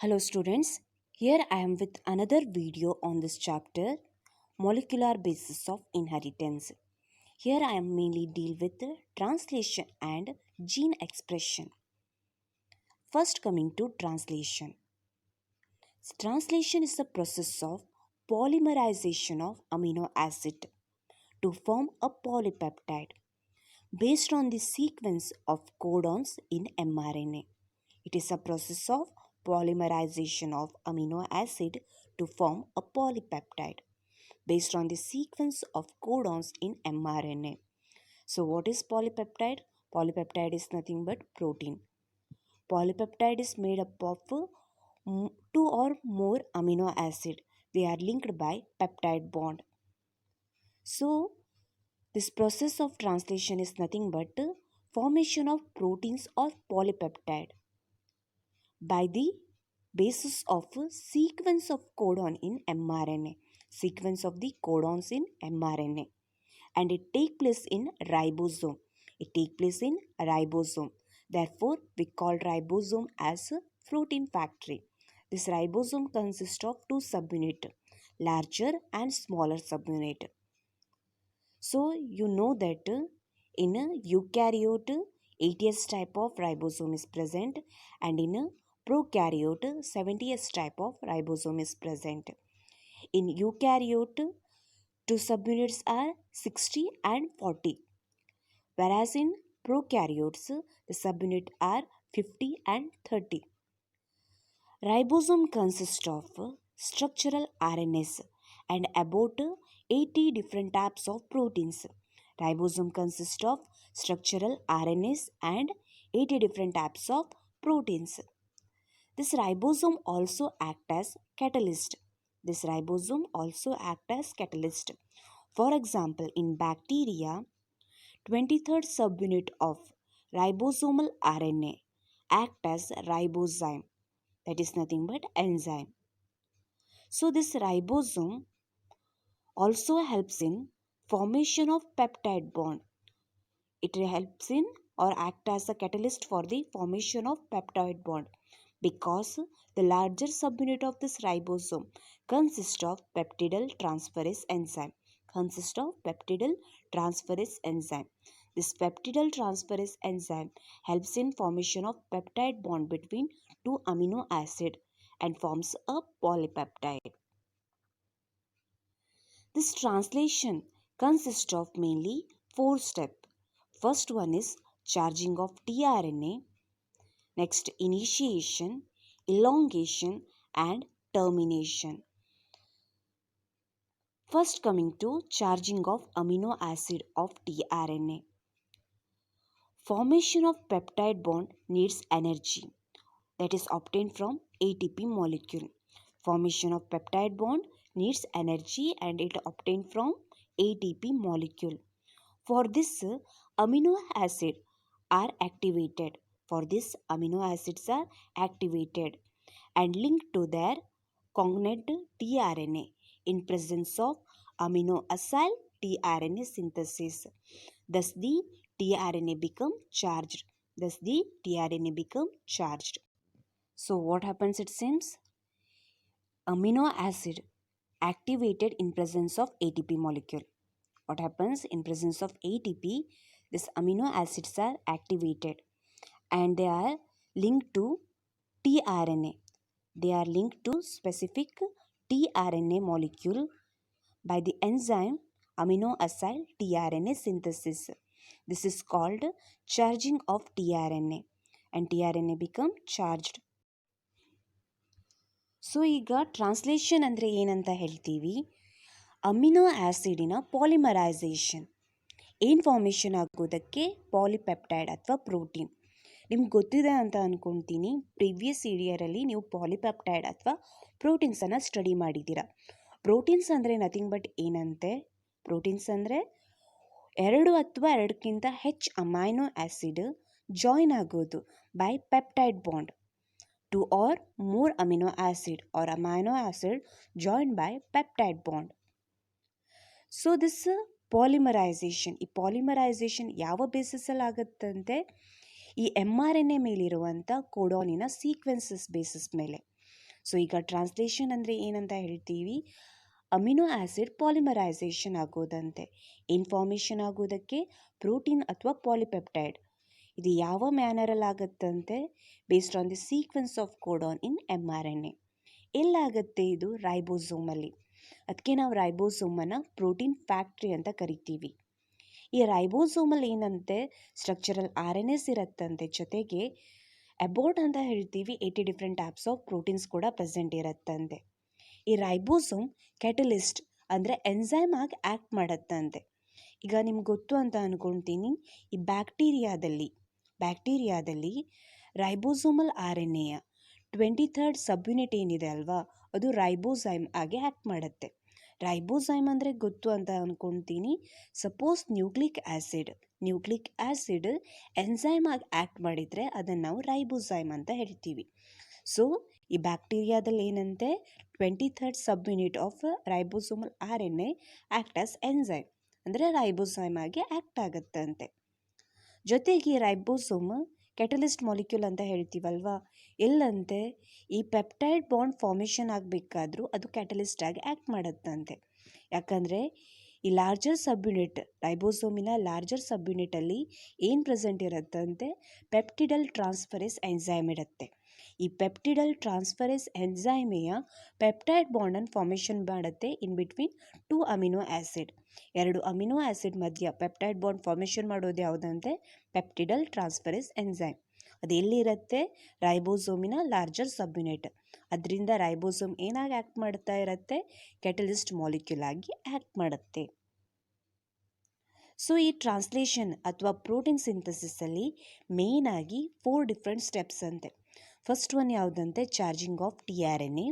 Hello students, here I am with another video on this chapter, Molecular Basis of Inheritance. Here I am mainly deal with translation and gene expression. First coming to translation. Translation is the process of polymerization of amino acid to form a polypeptide based on the sequence of codons in mRNA. It is a process of polymerization of amino acid to form a polypeptide based on the sequence of codons in mRNA. So, what is polypeptide? Polypeptide is nothing but protein. Polypeptide is made up of two or more amino acid. They are linked by peptide bond. So, this process of translation is nothing but formation of proteins or polypeptide by the basis of a sequence of codon in mRNA, sequence of the codons in mRNA, and it take place in ribosome. It take place in ribosome. Therefore, we call ribosome as a protein factory. This ribosome consists of two subunit, larger and smaller subunit. So you know that in a eukaryote 80s type of ribosome is present and in a prokaryote 70s type of ribosome is present. In eukaryote, two subunits are 60 and 40, whereas in prokaryotes the subunit are 50 and 30. Ribosome consists of structural RNAs and about 80 different types of proteins. Ribosome consists of structural RNAs and 80 different types of proteins. This ribosome also act as catalyst. This ribosome also act as catalyst. For example, in bacteria, 23rd subunit of ribosomal RNA act as ribozyme, that is nothing but enzyme. So this ribosome also helps in formation of peptide bond. It helps in or act as a catalyst for the formation of peptide bond because the larger subunit of this ribosome consists of peptidyl transferase enzyme. This peptidyl transferase enzyme helps in formation of peptide bond between two amino acid and forms a polypeptide. This translation consists of mainly four steps. First one is charging of tRNA, next initiation, elongation and termination. First coming to charging of amino acid of tRNA. Formation of peptide bond needs energy that is obtained from ATP molecule. Formation of peptide bond needs energy and it obtained from ATP molecule. For this, amino acid are activated. For this, amino acids are activated and linked to their cognate tRNA in presence of amino acyl tRNA synthesis. Thus, the tRNA become charged. So, what happens it seems? Amino acid activated in presence of ATP molecule. What happens in presence of ATP? These amino acids are activated and they are linked to tRNA. They are linked to specific tRNA molecule by the enzyme amino acyl tRNA synthesis. This is called charging of tRNA and tRNA become charged. So ಈಗ translation ಅಂದರೆ ಏನಂತ ಹೇಳ್ತೀವಿ, amino ಆ್ಯಸಿಡಿನ polymerisation ಏನು formation ಆಗೋದಕ್ಕೆ polypeptide ಅಥವಾ protein. ನಿಮ್ಗೆ ಗೊತ್ತಿದೆ ಅಂತ ಅಂದ್ಕೊಳ್ತೀನಿ, ಪ್ರಿವಿಯಸ್ ಇಯರಲ್ಲಿ ನೀವು ಪಾಲಿಪೆಪ್ಟೈಡ್ ಅಥವಾ ಪ್ರೋಟೀನ್ಸನ್ನು ಸ್ಟಡಿ ಮಾಡಿದ್ದೀರಾ. ಪ್ರೋಟೀನ್ಸ್ ಅಂದರೆ ನಥಿಂಗ್ ಬಟ್ ಏನಂತೆ, ಪ್ರೋಟೀನ್ಸ್ ಅಂದರೆ ಎರಡು ಅಥವಾ ಎರಡಕ್ಕಿಂತ ಹೆಚ್ಚು ಅಮೈನೋ ಆ್ಯಸಿಡ್ ಜಾಯಿನ್ ಆಗೋದು by peptide bond. Two or more amino acid joined by peptide bond. So this polymerization, ಈ ಪಾಲಿಮರೈಸೇಷನ್ ಯಾವ ಬೇಸಿಸಲ್ಲಿ ಆಗುತ್ತಂತೆ, ಈ mRNA ಮೇಲಿರುವಂಥ ಕೋಡಾನಿನ ಸೀಕ್ವೆನ್ಸಸ್ ಬೇಸಿಸ್ ಮೇಲೆ. ಸೊ ಈಗ ಟ್ರಾನ್ಸ್ಲೇಷನ್ ಅಂದರೆ ಏನಂತ ಹೇಳ್ತೀವಿ, ಅಮಿನೋ ಆ್ಯಸಿಡ್ ಪಾಲಿಮರೈಸೇಷನ್ ಆಗೋದಂತೆ. ಇನ್ಫಾರ್ಮೇಷನ್ ಆಗೋದಕ್ಕೆ ಪ್ರೋಟೀನ್ ಅಥವಾ ಪಾಲಿಪೆಪ್ಟೈಡ್. ಇದು ಯಾವ ಮ್ಯಾನರಲ್ಲಿ ಆಗುತ್ತಂತೆ? Based on the sequence of codon in mRNA. ಎಲ್ಲಾಗುತ್ತೆ ಇದು? ರೈಬೋಸೋಮಲ್ಲಿ. ಅದಕ್ಕೆ ನಾವು ರೈಬೋಸೋಮನ್ನು ಪ್ರೋಟೀನ್ ಫ್ಯಾಕ್ಟ್ರಿ ಅಂತ ಕರಿತೀವಿ. ಈ ರೈಬೋಸೋಮಲ್ಲಿ ಏನಂತೆ ಸ್ಟ್ರಕ್ಚರಲ್ RNAs ಇರುತ್ತಂತೆ, ಜೊತೆಗೆ ಅಬೋಟ್ ಅಂತ ಹೇಳ್ತೀವಿ 80 ಡಿಫ್ರೆಂಟ್ ಟೈಪ್ಸ್ ಆಫ್ ಪ್ರೋಟೀನ್ಸ್ ಕೂಡ ಪ್ರೆಸೆಂಟ್ ಇರುತ್ತಂತೆ. ಈ ರೈಬೋಸೋಮ್ ಕ್ಯಾಟಲಿಸ್ಟ್ ಅಂದರೆ ಎನ್ಸೈಮ್ ಆಗಿ ಆ್ಯಕ್ಟ್ ಮಾಡುತ್ತಂತೆ. ಈಗ ನಿಮ್ಗೆ ಗೊತ್ತು ಅಂತ ಅಂದ್ಕೊಳ್ತೀನಿ, ಈ ಬ್ಯಾಕ್ಟೀರಿಯಾದಲ್ಲಿ ರೈಬೋಸೋಮಲ್ RNAಯ 23rd ಸಬ್ಯುನಿಟ್ ಏನಿದೆ ಅಲ್ವಾ, ಅದು ರೈಬೋಸೈಮ್ ಆಗಿ ಆ್ಯಕ್ಟ್ ಮಾಡುತ್ತೆ. ರೈಬೋಸೈಮ್ ಅಂದರೆ ಗೊತ್ತು ಅಂತ ಅಂದ್ಕೊಳ್ತೀನಿ, ಸಪೋಸ್ ನ್ಯೂಕ್ಲಿಕ್ ಆ್ಯಸಿಡ್ ಎನ್ಸೈಮ್ ಆಗಿ ಆ್ಯಕ್ಟ್ ಮಾಡಿದರೆ ಅದನ್ನು ನಾವು ರೈಬೋಸೈಮ್ ಅಂತ ಹೇಳ್ತೀವಿ. ಸೊ ಈ ಬ್ಯಾಕ್ಟೀರಿಯಾದಲ್ಲಿ ಏನಂತೆ 23rd subunit of ribosomal RNA act as enzyme ಅಂದರೆ ರೈಬೋಸೈಮ್ ಆಗಿ ಆ್ಯಕ್ಟ್ ಆಗುತ್ತಂತೆ. ಜೊತೆಗೆ ರೈಬೋಸೋಮ್ ಕ್ಯಾಟಲಿಸ್ಟ್ ಮಾಲಿಕ್ಯೂಲ್ ಅಂತ ಹೇಳ್ತೀವಲ್ವಾ, ಎಲ್ಲಂತೆ ಈ ಪೆಪ್ಟೈಡ್ ಬಾಂಡ್ ಫಾರ್ಮೇಷನ್ ಆಗಬೇಕಾದ್ರೂ ಅದು ಕ್ಯಾಟಲಿಸ್ಟ್ ಆಗಿ ಆ್ಯಕ್ಟ್ ಮಾಡುತ್ತಂತೆ. ಯಾಕಂದರೆ ಈ ಲಾರ್ಜರ್ ಸಬ್ಯುನಿಟ್, ರೈಬೋಸೋಮಿನ ಲಾರ್ಜರ್ ಸಬ್ಯುನಿಟಲ್ಲಿ ಏನು ಪ್ರೆಸೆಂಟ್ ಇರುತ್ತಂತೆ, ಪೆಪ್ಟಿಡಲ್ ಟ್ರಾನ್ಸ್ಫರೇಸ್ ಎನ್ಸೈಮ್ ಇರುತ್ತೆ. ಈ ಪೆಪ್ಟಿಡಲ್ ಟ್ರಾನ್ಸ್ಫರೇಸ್ ಎನ್ಸೈಮೆಯ ಪೆಪ್ಟೈಡ್ ಬಾಂಡನ್ನು ಫಾರ್ಮೇಷನ್ ಮಾಡುತ್ತೆ in between 2 amino acid. 2 amino acid ಮಧ್ಯ ಪೆಪ್ಟೈಡ್ ಬಾಂಡ್ ಫಾರ್ಮೇಷನ್ ಮಾಡೋದು ಯಾವುದಂತೆ? Peptidyl transferase enzyme. ಅದು ಎಲ್ಲಿರುತ್ತೆ? ರೈಬೋಸೋಮಿನ ಲಾರ್ಜರ್ ಸಬ್ಯುನಿಟ್. ಅದರಿಂದ ರೈಬೋಸೋಮ್ ಏನಾಗಿ ಆ್ಯಕ್ಟ್ ಮಾಡ್ತಾ ಇರುತ್ತೆ? ಕ್ಯಾಟಲಿಸ್ಟ್ ಮಾಲಿಕ್ಯೂಲ್ ಆಗಿ ಆ್ಯಕ್ಟ್ ಮಾಡುತ್ತೆ. ಸೊ ಈ ಟ್ರಾನ್ಸ್ಲೇಷನ್ ಅಥವಾ ಪ್ರೋಟೀನ್ ಸಿಂಥಸಿಸಲ್ಲಿ ಮೇಯ್ನಾಗಿ 4 ಡಿಫ್ರೆಂಟ್ ಸ್ಟೆಪ್ಸ್ ಅಂತೆ. ಫಸ್ಟ್ ಒನ್ ಯಾವುದಂತೆ? Charging of tRNA.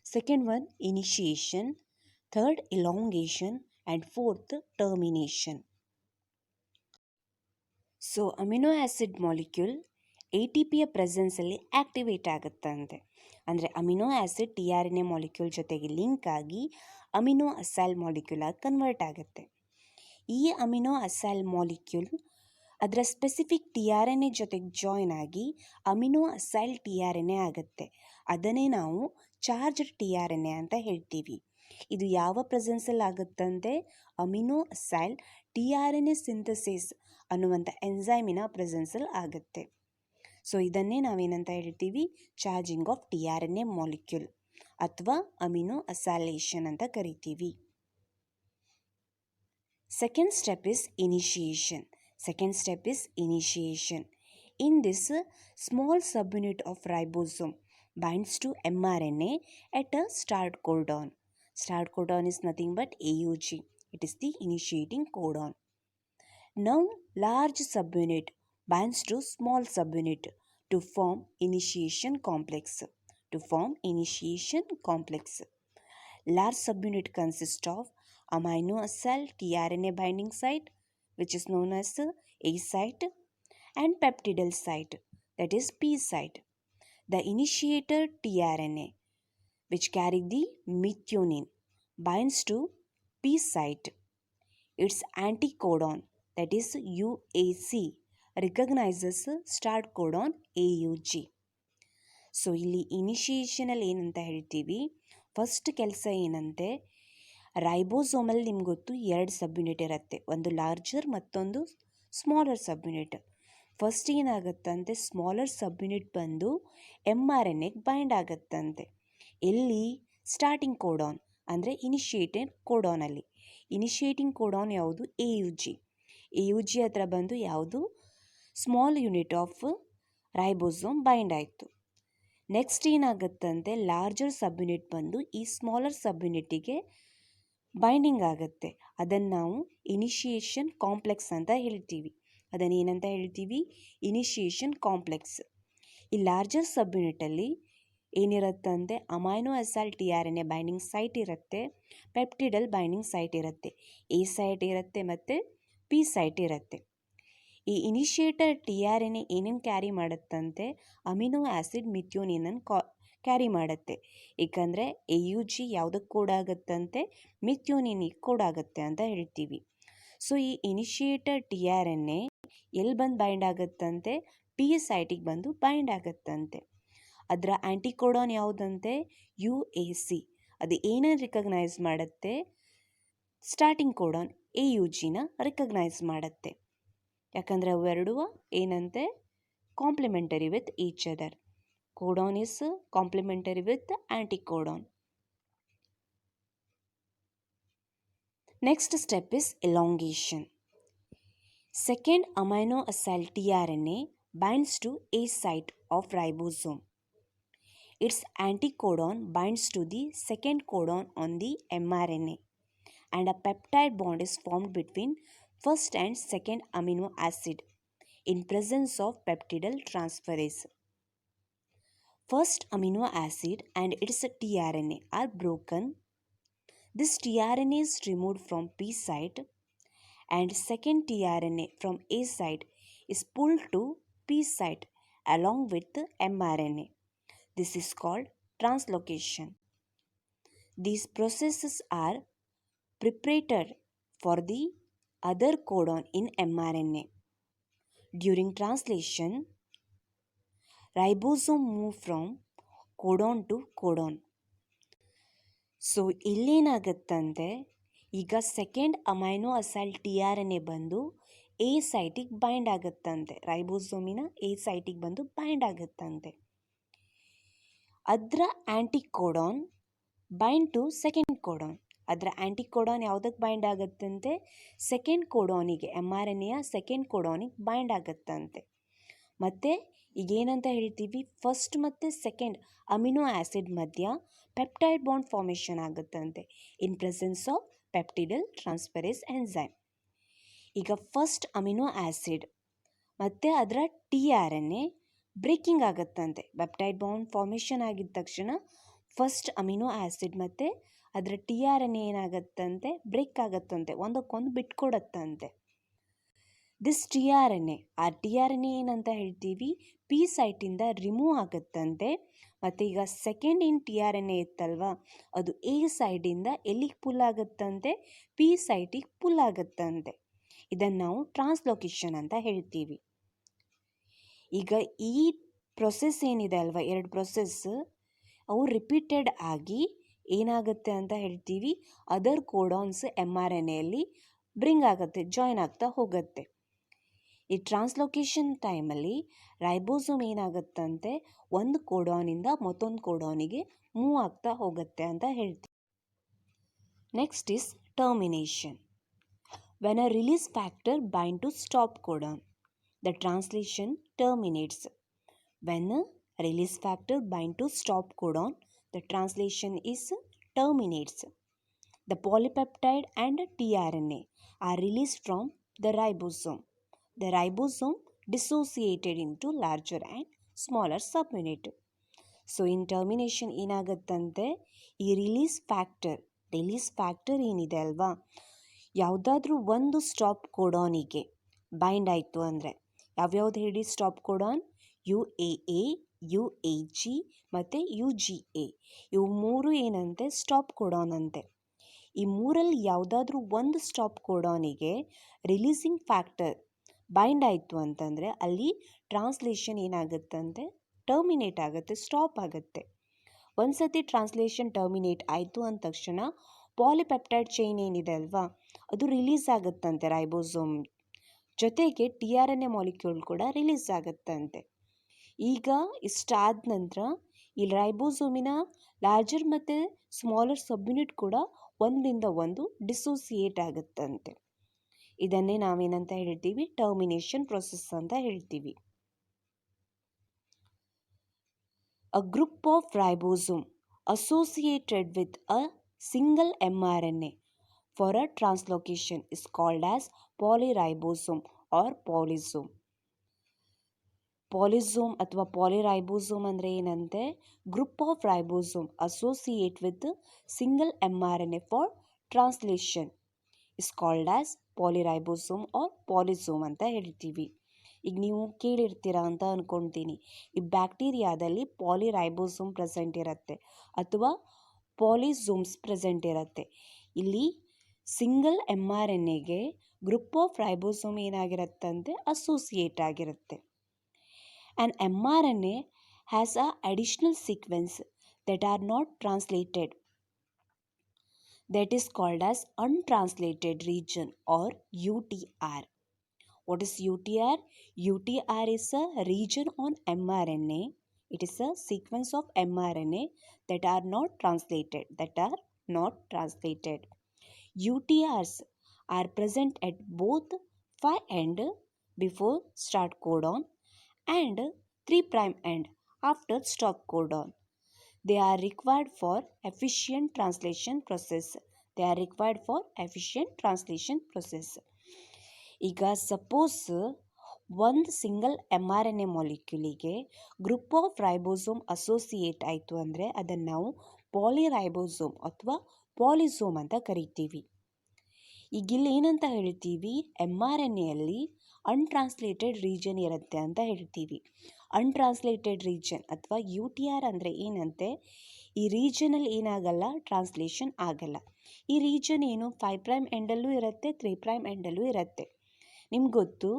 Second one initiation. Third elongation. And fourth termination. So amino acid molecule ATPಯ ಪ್ರೆಸೆನ್ಸಲ್ಲಿ ಆ್ಯಕ್ಟಿವೇಟ್ ಆಗುತ್ತಂತೆ. ಅಂದರೆ ಅಮಿನೋ ಆ್ಯಸಿಡ್ tRNA ಮಾಲಿಕ್ಯೂಲ್ ಜೊತೆಗೆ ಲಿಂಕ್ ಆಗಿ ಅಮಿನೋ ಅಸೈಲ್ ಮಾಲಿಕ್ಯೂಲ್ ಆಗಿ ಕನ್ವರ್ಟ್ ಆಗುತ್ತೆ. ಈ ಅಮಿನೋ ಅಸೈಲ್ ಮಾಲಿಕ್ಯೂಲ್ ಅದರ ಸ್ಪೆಸಿಫಿಕ್ tRNA ಜೊತೆಗೆ ಜಾಯ್ನ್ ಆಗಿ ಅಮಿನೋ ಅಸೈಲ್ tRNA ಆಗುತ್ತೆ. ಅದನ್ನೇ ನಾವು ಚಾರ್ಜ್ಡ್ tRNA ಅಂತ ಹೇಳ್ತೀವಿ. ಇದು ಯಾವ ಪ್ರೆಸೆನ್ಸಲ್ಲಿ ಆಗುತ್ತಂತೆ? ಅಮಿನೋ ಅಸೈಲ್ tRNA ಸಿಂಥಸಿಸ್ ಅನ್ನುವಂಥ ಎನ್ಸೈಮಿನ ಪ್ರೆಸೆನ್ಸಲ್ಲಿ ಆಗುತ್ತೆ. ಸೊ ಇದನ್ನೇ ನಾವೇನಂತ ಹೇಳ್ತೀವಿ? ಚಾರ್ಜಿಂಗ್ ಆಫ್ tRNA ಮಾಲಿಕ್ಯೂಲ್ ಅಥವಾ ಅಮಿನೋ ಅಸೈಲೇಷನ್ ಅಂತ ಕರಿತೀವಿ. Second step is initiation. In this, small subunit of ribosome binds to mRNA at a start codon. Start codon is nothing but AUG. It is the initiating codon. Now, large subunit binds to small subunit to form initiation complex. Large subunit consists of amino acyl tRNA binding site, which is known as the A site, and peptidal site, that is P site. The initiator tRNA, which carry the methionine, binds to P site. Its anticodon, that is UAC, recognizes start codon AUG. So ಇಲ್ಲಿ ಇನಿಷಿಯೇಷನಲ್ಲಿ ಏನಂತ ಹೇಳ್ತೀವಿ? First ಕೆಲಸ ಏನಂತೆ, ರೈಬೋಸೋಮಲ್ಲಿ ನಿಮ್ಗೆ ಗೊತ್ತು 2 ಸಬ್ಯುನಿಟ್ ಇರುತ್ತೆ, ಒಂದು larger ಮತ್ತೊಂದು ಸ್ಮಾಲರ್ ಸಬ್ಯುನಿಟ್. ಫಸ್ಟ್ ಏನಾಗುತ್ತಂತೆ, ಸ್ಮಾಲರ್ ಸಬ್ಯುನಿಟ್ ಬಂದು mRNAಗೆ ಬೈಂಡ್ ಆಗುತ್ತಂತೆ. ಎಲ್ಲಿ? ಸ್ಟಾರ್ಟಿಂಗ್ ಕೋಡಾನ್ ಅಂದರೆ ಇನಿಷಿಯೇಟಿಂಗ್ ಕೋಡಾನಲ್ಲಿ. ಇನಿಷಿಯೇಟಿಂಗ್ ಕೋಡಾನ್ ಯಾವುದು? AUG ಹತ್ರ ಬಂದು ಯಾವುದು? Small unit of ribosome bind ಆಯಿತು. ನೆಕ್ಸ್ಟ್ ಏನಾಗುತ್ತಂತೆ, ಲಾರ್ಜರ್ ಸಬ್ಯುನಿಟ್ ಬಂದು ಈ ಸ್ಮಾಲರ್ ಸಬ್ಯುನಿಟಿಗೆ ಬೈಂಡಿಂಗ್ ಆಗುತ್ತೆ. ಅದನ್ನು ನಾವು ಇನಿಷಿಯೇಷನ್ ಕಾಂಪ್ಲೆಕ್ಸ್ ಅಂತ ಹೇಳ್ತೀವಿ. ಅದನ್ನೇನಂತ ಹೇಳ್ತೀವಿ? Initiation complex. ಈ ಲಾರ್ಜರ್ ಸಬ್ಯುನಿಟಲ್ಲಿ ಏನಿರುತ್ತಂತೆ, amino acyl tRNA binding site ಇರುತ್ತೆ, ಪೆಪ್ಟಿಡಲ್ ಬೈಂಡಿಂಗ್ ಸೈಟ್ ಇರುತ್ತೆ, A ಸೈಟ್ ಇರುತ್ತೆ ಮತ್ತು P ಸೈಟ್ ಇರುತ್ತೆ. ಈ ಇನಿಷಿಯೇಟರ್ tRNA ಏನೇನು ಕ್ಯಾರಿ ಮಾಡುತ್ತಂತೆ? ಅಮಿನೋ ಆ್ಯಸಿಡ್ ಮಿಥ್ಯೋನಿನನ್ನು ಕ್ಯಾರಿ ಮಾಡುತ್ತೆ. ಏಕೆಂದರೆ AUG ಯಾವುದಕ್ಕೆ ಕೋಡ್ ಆಗುತ್ತಂತೆ? ಮಿಥ್ಯೋನಿನಿಗೆ ಕೋಡ್ ಆಗುತ್ತೆ ಅಂತ ಹೇಳ್ತೀವಿ. ಸೊ ಈ ಇನಿಷಿಯೇಟರ್ tRNA ಎಲ್ಲಿ ಬಂದು ಬೈಂಡ್ ಆಗುತ್ತಂತೆ? P ಸೈಟಿಗೆ ಬಂದು ಬೈಂಡ್ ಆಗುತ್ತಂತೆ. ಅದರ ಆ್ಯಂಟಿಕೋಡಾನ್ ಯಾವುದಂತೆ UAC. ಅದು ಏನನ್ನು ರಿಕಗ್ನೈಸ್ ಮಾಡುತ್ತೆ? ಸ್ಟಾರ್ಟಿಂಗ್ ಕೋಡಾನ್ AUGನ ರಿಕಗ್ನೈಸ್ ಮಾಡುತ್ತೆ. ಯಾಕಂದರೆ ಅವೆರಡೂ ಏನಂತೆ complementary with each other. Codon is complementary with anticodon. Next step is elongation. Second amino acyl tRNA binds to A site of ribosome. Its anticodon binds to the second codon on the mRNA, and a peptide bond is formed between first and second amino acid in presence of peptidyl transferase. First amino acid and its tRNA are broken. This tRNA is removed from P site, and second tRNA from A site is pulled to P site along with the mRNA. This is called translocation. These processes are preparatory for the other codon in mRNA. During translation, ribosome move from codon to codon. So ಇಲ್ಲೇನಾಗುತ್ತಂತೆ, ಈಗ second amino acyl tRNA ಬಂದು A ಸೈಟಿಗೆ bind ಆಗುತ್ತಂತೆ. ರೈಬೋಸೋಮಿನ A ಸೈಟಿಗೆ ಬಂದು bind ಆಗುತ್ತಂತೆ. ಅದರ anticodon bind to second codon. ಅದರ ಆ್ಯಂಟಿಕೋಡಾನ್ ಯಾವುದಕ್ಕೆ ಬೈಂಡ್ ಆಗುತ್ತಂತೆ? ಸೆಕೆಂಡ್ ಕೋಡಾನಿಗೆ, mRNAಯ ಸೆಕೆಂಡ್ ಕೋಡಾನಿಗೆ ಬೈಂಡ್ ಆಗುತ್ತಂತೆ. ಮತ್ತು ಈಗೇನಂತ ಹೇಳ್ತೀವಿ, ಫಸ್ಟ್ ಮತ್ತು ಸೆಕೆಂಡ್ ಅಮಿನೋ ಆ್ಯಸಿಡ್ ಮಧ್ಯ ಪೆಪ್ಟೈಡ್ ಬಾಂಡ್ ಫಾರ್ಮೇಷನ್ ಆಗುತ್ತಂತೆ in presence of peptidyl transferase enzyme. ಈಗ ಫಸ್ಟ್ ಅಮಿನೋ ಆ್ಯಸಿಡ್ ಮತ್ತು ಅದರ tRNA ಬ್ರೇಕಿಂಗ್ ಆಗುತ್ತಂತೆ. ಪೆಪ್ಟೈಡ್ ಬಾಂಡ್ ಫಾರ್ಮೇಷನ್ ಆಗಿದ ತಕ್ಷಣ ಫಸ್ಟ್ ಅಮಿನೋ ಆ್ಯಸಿಡ್ ಮತ್ತು ಅದರ tRNA ಏನಾಗುತ್ತಂತೆ, ಬ್ರೇಕ್ ಆಗುತ್ತಂತೆ, ಒಂದಕ್ಕೊಂದು ಬಿಟ್ಕೊಡತ್ತಂತೆ. ದಿಸ್ tRNA, ಆ tRNA ಏನಂತ ಹೇಳ್ತೀವಿ, P ಸೈಟಿಂದ ರಿಮೂವ್ ಆಗುತ್ತಂತೆ. ಮತ್ತು ಈಗ ಸೆಕೆಂಡ್ ಇನ್ tRNA ಇತ್ತಲ್ವ, ಅದು A ಸೈಡಿಂದ ಎಲ್ಲಿಗೆ ಪುಲ್ ಆಗುತ್ತಂತೆ? P ಸೈಟಿಗೆ ಪುಲ್ ಆಗುತ್ತಂತೆ. ಇದನ್ನು ನಾವು ಟ್ರಾನ್ಸ್ಲೊಕೇಶನ್ ಅಂತ ಹೇಳ್ತೀವಿ. ಈಗ ಈ ಪ್ರೊಸೆಸ್ ಏನಿದೆ ಅಲ್ವ, ಎರಡು ಪ್ರೊಸೆಸ್ ಅವು ರಿಪೀಟೆಡ್ ಆಗಿ ಏನಾಗುತ್ತೆ ಅಂತ ಹೇಳ್ತೀವಿ, ಅದರ್ ಕೋಡಾನ್ಸ್ mRNAಯಲ್ಲಿ ಬ್ರಿಂಗ್ ಆಗುತ್ತೆ, ಜಾಯ್ನ್ ಆಗ್ತಾ ಹೋಗುತ್ತೆ. ಈ ಟ್ರಾನ್ಸ್ಲೊಕೇಶನ್ ಟೈಮಲ್ಲಿ ರೈಬೋಸೋಮ್ ಏನಾಗುತ್ತಂತೆ, ಒಂದು ಕೋಡಾನಿಂದ ಮತ್ತೊಂದು ಕೋಡಾನಿಗೆ ಮೂವ್ ಆಗ್ತಾ ಹೋಗುತ್ತೆ ಅಂತ ಹೇಳ್ತೀವಿ. Next is termination. When a release factor bind to stop codon, the translation terminates. ವೆನ್ release factor bind to stop codon, the translation is terminates. The polypeptide and tRNA are released from the ribosome. The ribosome dissociated into larger and smaller subunit. So in termination ಏನಾಗುತ್ತಂತೆ, ಈ release factor ಏನಿದೆ ಅಲ್ವಾ, ಯಾವುದಾದ್ರೂ ಒಂದು stop ಕೋಡಾನಿಗೆ bind ಆಯಿತು ಅಂದರೆ, ಯಾವ್ಯಾವ್ದು ಹೇಳಿ stop codon? UAA, UAG ಮತ್ತು UGA. ಇವು ಮೂರು ಏನಂತೆ, ಸ್ಟಾಪ್ ಕೋಡಾನ್ ಅಂತೆ. ಈ ಮೂರಲ್ಲಿ ಯಾವುದಾದ್ರೂ ಒಂದು ಸ್ಟಾಪ್ ಕೋಡಾನಿಗೆ ರಿಲೀಸಿಂಗ್ ಫ್ಯಾಕ್ಟರ್ ಬೈಂಡ್ ಆಯಿತು ಅಂತಂದರೆ ಅಲ್ಲಿ ಟ್ರಾನ್ಸ್ಲೇಷನ್ ಏನಾಗುತ್ತಂತೆ, ಟರ್ಮಿನೇಟ್ ಆಗುತ್ತೆ, ಸ್ಟಾಪ್ ಆಗುತ್ತೆ. ಒಂದು ಸತಿ ಟ್ರಾನ್ಸ್ಲೇಷನ್ ಟರ್ಮಿನೇಟ್ ಆಯಿತು ಅಂದ ತಕ್ಷಣ ಪಾಲಿಪೆಪ್ಟೈಡ್ ಚೈನ್ ಏನಿದೆ ಅಲ್ವಾ, ಅದು ರಿಲೀಸ್ ಆಗುತ್ತಂತೆ ರೈಬೋಸೋಮ್ ಜೊತೆಗೆ tRNA ಮಾಲಿಕ್ಯೂಲ್ ಕೂಡ ರಿಲೀಸ್ ಆಗುತ್ತಂತೆ. ಈಗ ಇಷ್ಟಾದ ನಂತರ ಈ ರೈಬೋಸೋಮಿನ ಲಾರ್ಜರ್ ಮತ್ತು ಸ್ಮಾಲರ್ ಸಬ್ಯೂನಿಟ್ ಕೂಡ ಒಂದಿಂದ ಒಂದು ಡಿಸೋಸಿಯೇಟ್ ಆಗುತ್ತಂತೆ. ಇದನ್ನೇ ನಾವೇನಂತ ಹೇಳ್ತೀವಿ, ಟರ್ಮಿನೇಷನ್ ಪ್ರೊಸೆಸ್ ಅಂತ ಹೇಳ್ತೀವಿ. A group of ribosome associated with a single mRNA for a translocation is called as polyribosome or polysome. Polysome ಅಥವಾ ಪಾಲಿರೈಬೋಸೋಮ್ ಅಂದರೆ ಏನಂತೆ, group of ribosome associate with single mRNA for translation is called as polyribosome or polysome ಅಂತ ಹೇಳ್ತೀವಿ. ಈಗ ನೀವು ಕೇಳಿರ್ತೀರಾ ಅಂತ ಅಂದ್ಕೊಳ್ತೀನಿ, ಈ ಬ್ಯಾಕ್ಟೀರಿಯಾದಲ್ಲಿ ಪಾಲಿರೈಬೋಸೋಮ್ ಪ್ರೆಸೆಂಟ್ ಇರುತ್ತೆ ಅಥವಾ ಪಾಲಿಸೋಮ್ಸ್ ಪ್ರೆಸೆಂಟ್ ಇರುತ್ತೆ. ಇಲ್ಲಿ ಸಿಂಗಲ್ mRNAಗೆ ಗ್ರೂಪ್ ಆಫ್ ರೈಬೋಸೋಮ್ ಏನಾಗಿರುತ್ತಂತೆ, ಅಸೋಸಿಯೇಟ್ ಆಗಿರುತ್ತೆ. An mRNA has a additional sequence that are not translated, that is called as untranslated region or UTR. What is UTR? UTR is a region on mRNA. It is a sequence of mRNA that are not translated. UTRs are present at both 5' end before start codon and 3' end after stop codon. They are required for efficient translation process. ಈಗ suppose ಒಂದು single mRNA ಮಾಲಿಕ್ಯೂಲಿಗೆ group of ribosome associate ಆಯಿತು ಅಂದರೆ ಅದನ್ನು ನಾವು ಪಾಲಿರೈಬೋಸೋಮ್ ಅಥವಾ ಪಾಲಿಸೋಮ್ ಅಂತ ಕರಿತೀವಿ. ಈಗಿಲ್ಲಿ ಏನಂತ ಹೇಳ್ತೀವಿ, mRNAಯಲ್ಲಿ ಅನ್ಟ್ರಾನ್ಸ್ಲೇಟೆಡ್ ರೀಜನ್ ಇರುತ್ತೆ ಅಂತ ಹೇಳ್ತೀವಿ. ಅನ್ಟ್ರಾನ್ಸ್ಲೇಟೆಡ್ ರೀಜನ್ ಅಥವಾ UTR ಅಂದರೆ ಏನಂತೆ, ಈ ರೀಜನಲ್ಲಿ ಏನಾಗಲ್ಲ, ಟ್ರಾನ್ಸ್ಲೇಷನ್ ಆಗಲ್ಲ. ಈ ರೀಜನ್ ಏನು 5' ಎಂಡಲ್ಲೂ ಇರುತ್ತೆ, 3' ಎಂಡಲ್ಲೂ ಇರುತ್ತೆ. ನಿಮ್ಗೆ ಗೊತ್ತು,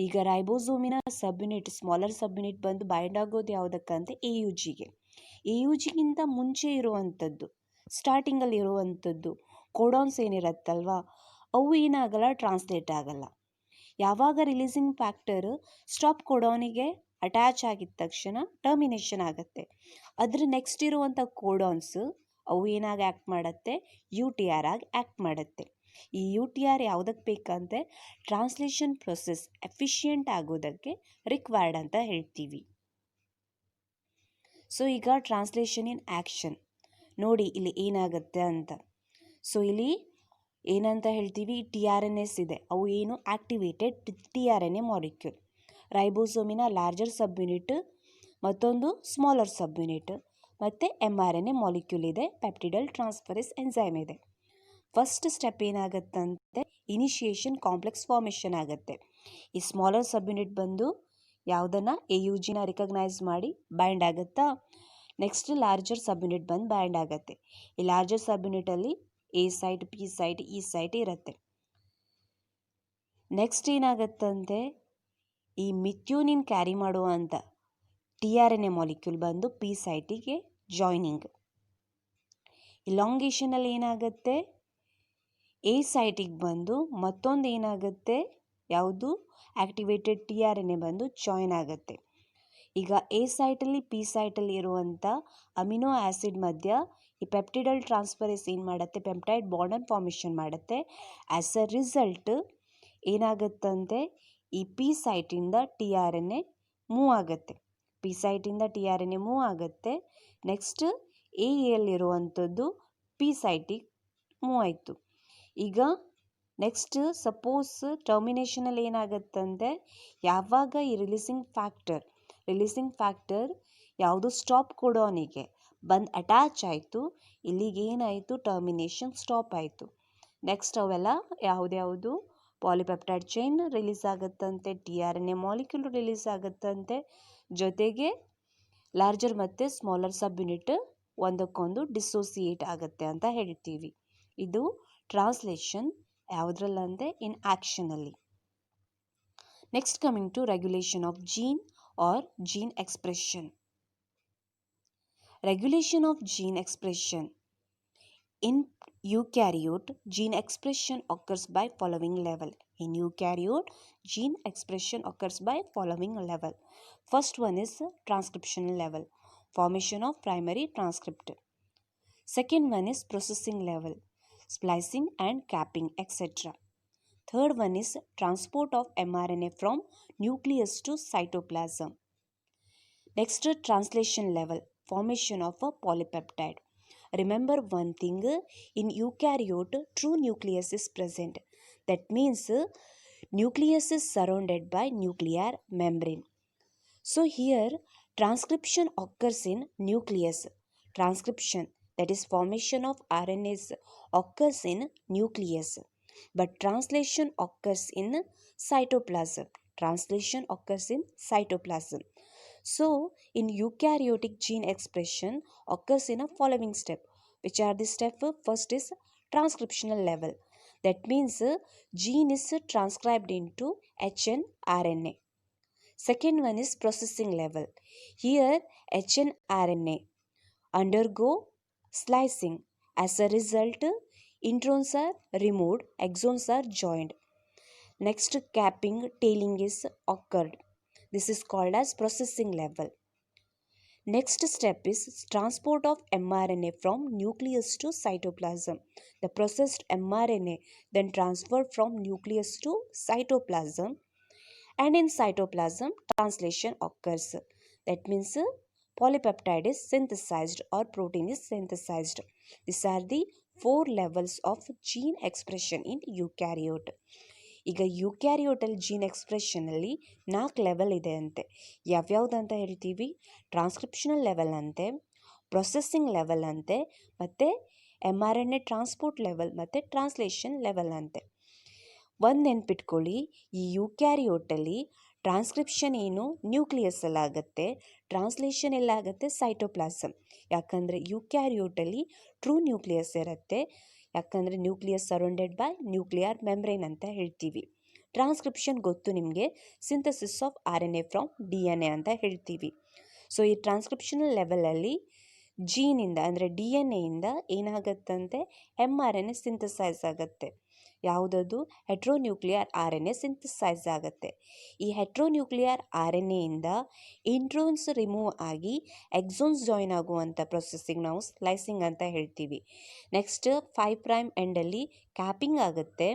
ಈಗ ರೈಬೋಸೋಮಿನ ಸಬ್ಯುನಿಟ್, ಸ್ಮಾಲರ್ ಸಬ್ಯುನಿಟ್ ಬಂದು ಬೈಂಡ್ ಆಗೋದು ಯಾವುದಕ್ಕಂತೆ AUGಗೆ. AUGಗಿಂತ ಮುಂಚೆ ಇರುವಂಥದ್ದು, ಸ್ಟಾರ್ಟಿಂಗಲ್ಲಿ ಇರುವಂಥದ್ದು ಕೋಡಾನ್ಸ್ ಏನಿರುತ್ತಲ್ವ, ಅವು ಏನಾಗಲ್ಲ, ಟ್ರಾನ್ಸ್ಲೇಟ್ ಆಗಲ್ಲ. ಯಾವಾಗ ರಿಲೀಸಿಂಗ್ ಫ್ಯಾಕ್ಟರ್ ಸ್ಟಾಪ್ ಕೋಡಾನಿಗೆ ಅಟ್ಯಾಚ್ ಆಗಿದ ತಕ್ಷಣ ಟರ್ಮಿನೇಷನ್ ಆಗುತ್ತೆ. ಅದ್ರ ನೆಕ್ಸ್ಟ್ ಇರುವಂಥ ಕೋಡಾನ್ಸ್ ಅವು ಏನಾಗಿ ಆ್ಯಕ್ಟ್ ಮಾಡುತ್ತೆ, UTR ಆಗಿ ಆ್ಯಕ್ಟ್ ಮಾಡುತ್ತೆ. ಈ UTR ಯಾವುದಕ್ಕೆ ಬೇಕಂತೆ, ಟ್ರಾನ್ಸ್ಲೇಷನ್ ಪ್ರೊಸೆಸ್ ಎಫಿಷಿಯೆಂಟ್ ಆಗೋದಕ್ಕೆ ರಿಕ್ವೈರ್ಡ್ ಅಂತ ಹೇಳ್ತೀವಿ. ಸೊ ಈಗ ಟ್ರಾನ್ಸ್ಲೇಷನ್ ಇನ್ ಆ್ಯಕ್ಷನ್ ನೋಡಿ ಇಲ್ಲಿ ಏನಾಗುತ್ತೆ ಅಂತ. ಸೊ ಇಲ್ಲಿ ಏನಂತ ಹೇಳ್ತೀವಿ, TRNS ಇದೆ, ಅವು ಏನು ಆ್ಯಕ್ಟಿವೇಟೆಡ್ TRNA ಮಾಲಿಕ್ಯೂಲ್. ರೈಬೋಸೋಮಿನ ಲಾರ್ಜರ್ ಸಬ್ಯುನಿಟ್, ಮತ್ತೊಂದು ಸ್ಮಾಲರ್ ಸಬ್ಯುನಿಟ್, ಮತ್ತು mRNA ಮಾಲಿಕ್ಯೂಲ್ ಇದೆ, ಪೆಪ್ಟಿಡಲ್ ಟ್ರಾನ್ಸ್ಫರೇಸ್ ಎನ್ಸೈಮ್ ಇದೆ. ಫಸ್ಟ್ ಸ್ಟೆಪ್ ಏನಾಗುತ್ತಂತೆ, ಇನಿಷಿಯೇಷನ್ ಕಾಂಪ್ಲೆಕ್ಸ್ ಫಾರ್ಮೇಷನ್ ಆಗುತ್ತೆ. ಈ ಸ್ಮಾಲರ್ ಸಬ್ಯುನಿಟ್ ಬಂದು ಯಾವುದನ್ನು AUGನ ರಿಕಗ್ನೈಸ್ ಮಾಡಿ ಬೈಂಡ್ ಆಗುತ್ತಾ, ನೆಕ್ಸ್ಟ್ ಲಾರ್ಜರ್ ಸಬ್ಯುನಿಟ್ ಬಂದು ಬೈಂಡ್ ಆಗುತ್ತೆ. ಈ ಲಾರ್ಜರ್ ಸಬ್ಯುನಿಟಲ್ಲಿ A site, P site, E site ಇರುತ್ತೆ. ನೆಕ್ಸ್ಟ್ ಏನಾಗುತ್ತಂತೆ, ಈ ಮಿಥ್ಯೂನಿನ್ ಕ್ಯಾರಿ ಮಾಡುವಂಥ TRNA ಮಾಲಿಕ್ಯೂಲ್ ಬಂದು P ಸೈಟಿಗೆ ಜಾಯ್ನಿಂಗ್. ಇಲಾಂಗೇಷನಲ್ಲಿ ಏನಾಗುತ್ತೆ, A ಸೈಟಿಗೆ ಬಂದು ಮತ್ತೊಂದು ಏನಾಗುತ್ತೆ, ಯಾವುದು ಆ್ಯಕ್ಟಿವೇಟೆಡ್ TRNA ಬಂದು ಜಾಯಿನ್ ಆಗುತ್ತೆ. ಈಗ A ಸೈಟಲ್ಲಿ P ಸೈಟಲ್ಲಿ ಇರುವಂಥ ಅಮಿನೋ ಆ್ಯಸಿಡ್ ಮಧ್ಯ ಈ ಪೆಪ್ಟಿಡಲ್ ಟ್ರಾನ್ಸ್ಫರೇಸ್ ಏನು ಮಾಡುತ್ತೆ, ಪೆಪ್ಟೈಡ್ ಬಾಂಡನ್ನು ಫಾರ್ಮೇಷನ್ ಮಾಡುತ್ತೆ. ಆ್ಯಸ್ ಅ ರಿಸಲ್ಟ್ ಏನಾಗುತ್ತಂತೆ, ಈ P ಸೈಟಿಂದ TRNA ಮೂವ್ ಆಗುತ್ತೆ. P ಸೈಟಿಂದ TRNA ಮೂವ್ ಆಗುತ್ತೆ. ನೆಕ್ಸ್ಟ್ ಎಲ್ಲಿರುವಂಥದ್ದು P ಸೈಟಿಗೆ ಮೂವ್ ಆಯಿತು. ಈಗ ನೆಕ್ಸ್ಟ್ ಸಪೋಸ್ ಟರ್ಮಿನೇಷನಲ್ಲಿ ಏನಾಗುತ್ತಂತೆ, ಯಾವಾಗ ಈ ರಿಲೀಸಿಂಗ್ ಫ್ಯಾಕ್ಟರ್ ಯಾವುದು ಸ್ಟಾಪ್ ಕೋಡಾನಿಗೆ ಬಂದು ಅಟ್ಯಾಚ್ ಆಯಿತು, ಇಲ್ಲಿಗೆ ಏನಾಯಿತು, ಟರ್ಮಿನೇಷನ್ ಸ್ಟಾಪ್ ಆಯಿತು. ನೆಕ್ಸ್ಟ್ ಅವೆಲ್ಲ ಯಾವುದ್ಯಾವುದು ಪಾಲಿಪೆಪ್ಟೈಡ್ ಚೈನ್ ರಿಲೀಸ್ ಆಗುತ್ತಂತೆ, TRNA ಮಾಲಿಕ್ಯೂಲ್ ರಿಲೀಸ್ ಆಗುತ್ತಂತೆ, ಜೊತೆಗೆ ಲಾರ್ಜರ್ ಮತ್ತು ಸ್ಮಾಲರ್ ಸಬ್ಯುನಿಟ್ ಒಂದಕ್ಕೊಂದು ಡಿಸೋಸಿಯೇಟ್ ಆಗುತ್ತೆ ಅಂತ ಹೇಳ್ತೀವಿ. ಇದು ಟ್ರಾನ್ಸ್ಲೇಷನ್ ಯಾವುದ್ರಲ್ಲಂತೆ, ಇನ್ ಆ್ಯಕ್ಷನಲ್ಲಿ. Next coming to regulation of gene or gene expression. Regulation of gene expression. In eukaryote, gene expression occurs by following level. In eukaryote, gene expression occurs by following level. First one is transcriptional level, formation of primary transcript. Second one is processing level, splicing and capping, etc. Third one is transport of mRNA from nucleus to cytoplasm. Next, translation level, formation of a polypeptide. Remember one thing, in eukaryote, true nucleus is present. That means nucleus is surrounded by nuclear membrane. So here, transcription occurs in nucleus. Transcription, that is formation of RNAs, occurs in nucleus. But translation occurs in cytoplasm. So, in eukaryotic gene expression occurs in a following step. Which are the steps? First is transcriptional level. That means gene is transcribed into hnRNA. Second one is processing level. Here hnRNA undergo slicing. As a result, introns are removed, exons are joined. Next, capping, tailing is occurred. This is called as processing level. Next step is transport of mRNA from nucleus to cytoplasm. The processed mRNA then transferred from nucleus to cytoplasm, and in cytoplasm translation occurs. That means polypeptide is synthesized or protein is synthesized. These are the four levels of gene expression in eukaryote. ಈಗ ಯುಕ್ಯಾರಿಯೋಟಲ್ gene ಎಕ್ಸ್ಪ್ರೆಷನಲ್ಲಿ 4 level ಇದೆ ಅಂತೆ. ಯಾವ್ಯಾವುದಂತ ಹೇಳ್ತೀವಿ? ಟ್ರಾನ್ಸ್ಕ್ರಿಪ್ಷನಲ್ level ಅಂತೆ, processing level ಅಂತೆ, ಮತ್ತು mRNA transport level ಮತ್ತು translation level ಅಂತೆ. ಒಂದು ನೆನ್ಪಿಟ್ಕೊಳ್ಳಿ, ಈ ಯುಕ್ಯಾರಿಯೋಟಲ್ಲಿ ಟ್ರಾನ್ಸ್ಕ್ರಿಪ್ಷನ್ ಏನು ನ್ಯೂಕ್ಲಿಯಸ್ಸಲ್ಲಿ ಆಗುತ್ತೆ, ಟ್ರಾನ್ಸ್ಲೇಷನ್ ಎಲ್ಲ ಆಗುತ್ತೆ ಸೈಟೋಪ್ಲಾಸಮ್. ಯಾಕಂದರೆ ಯುಕ್ಯಾರಿಯೋಟಲ್ಲಿ ಟ್ರೂ ನ್ಯೂಕ್ಲಿಯಸ್ ಇರುತ್ತೆ, ಯಾಕಂದರೆ nucleus surrounded by nuclear membrane ಅಂತ ಹೇಳ್ತೀವಿ. ಟ್ರಾನ್ಸ್ಕ್ರಿಪ್ಷನ್ ಗೊತ್ತು ನಿಮಗೆ, synthesis of RNA from DNA ಅಂತ ಹೇಳ್ತೀವಿ. ಸೊ ಈ ಟ್ರಾನ್ಸ್ಕ್ರಿಪ್ಷನಲ್ ಲೆವೆಲಲ್ಲಿ ಜೀನಿಂದ ಅಂದರೆ DNAಯಿಂದ ಏನಾಗುತ್ತಂತೆ, mRNA ಸಿಂಥಸೈಸ್ ಆಗುತ್ತೆ. ಯಾವುದದು? ಹೆಟ್ರೋನ್ಯೂಕ್ಲಿಯರ್ RNA ಸಿಂಥಸೈಸ್ ಆಗುತ್ತೆ. ಈ ಹೆಟ್ರೋನ್ಯೂಕ್ಲಿಯರ್ RNAಯಿಂದ ಇಂಟ್ರೋನ್ಸ್ ರಿಮೂವ್ ಆಗಿ ಎಕ್ಸೋನ್ಸ್ ಜಾಯಿನ್ ಆಗುವಂಥ ಪ್ರೊಸೆಸ್ಸಿಂಗ್ ನಾವು ಸ್ಲೈಸಿಂಗ್ ಅಂತ ಹೇಳ್ತೀವಿ. ನೆಕ್ಸ್ಟ್ 5' ಎಂಡಲ್ಲಿ ಕ್ಯಾಪಿಂಗ್ ಆಗುತ್ತೆ,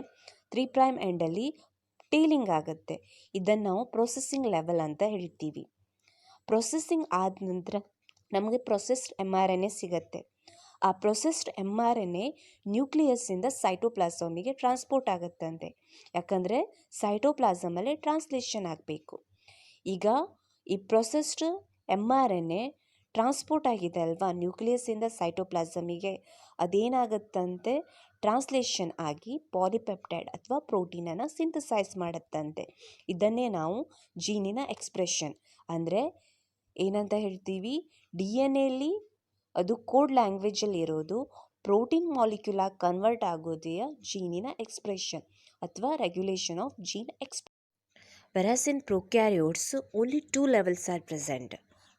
3' ಎಂಡಲ್ಲಿ ಟೇಲಿಂಗ್ ಆಗುತ್ತೆ. ಇದನ್ನು ನಾವು ಪ್ರೊಸೆಸ್ಸಿಂಗ್ ಲೆವೆಲ್ ಅಂತ ಹೇಳ್ತೀವಿ. ಪ್ರೊಸೆಸ್ಸಿಂಗ್ ಆದ ನಂತರ ನಮಗೆ ಪ್ರೊಸೆಸ್ಡ್ mRNA ಸಿಗುತ್ತೆ. ಆ ಪ್ರೊಸೆಸ್ಡ್ mRNA ನ್ಯೂಕ್ಲಿಯಸ್ಸಿಂದ ಸೈಟೋಪ್ಲಾಸಮಿಗೆ ಟ್ರಾನ್ಸ್ಪೋರ್ಟ್ ಆಗುತ್ತಂತೆ, ಯಾಕಂದರೆ ಸೈಟೋಪ್ಲಾಸಮಲ್ಲೇ ಟ್ರಾನ್ಸ್ಲೇಷನ್ ಆಗಬೇಕು. ಈಗ ಈ ಪ್ರೊಸೆಸ್ಡ್ mRNA ಟ್ರಾನ್ಸ್ಪೋರ್ಟ್ ಆಗಿದೆ ಅಲ್ವಾ ನ್ಯೂಕ್ಲಿಯಸ್ಸಿಂದ ಸೈಟೋಪ್ಲಾಸಮಿಗೆ, ಅದೇನಾಗುತ್ತಂತೆ, ಟ್ರಾನ್ಸ್ಲೇಷನ್ ಆಗಿ ಪಾಲಿಪೆಪ್ಟೈಡ್ ಅಥವಾ ಪ್ರೋಟೀನನ್ನು ಸಿಂಥಸೈಸ್ ಮಾಡುತ್ತಂತೆ. ಇದನ್ನೇ ನಾವು ಜೀನಿನ ಎಕ್ಸ್ಪ್ರೆಷನ್ ಅಂದರೆ ಏನಂತ ಹೇಳ್ತೀವಿ? DNA ಅದು ಕೋಡ್ ಲ್ಯಾಂಗ್ವೇಜಲ್ಲಿ ಇರೋದು, ಪ್ರೋಟೀನ್ ಮಾಲಿಕ್ಯುಲಾಗಿ ಕನ್ವರ್ಟ್ ಆಗೋದೇ ಜೀನಿನ ಎಕ್ಸ್ಪ್ರೆಷನ್ ಅಥವಾ regulation of gene expression. Whereas in prokaryotes, only two levels are present,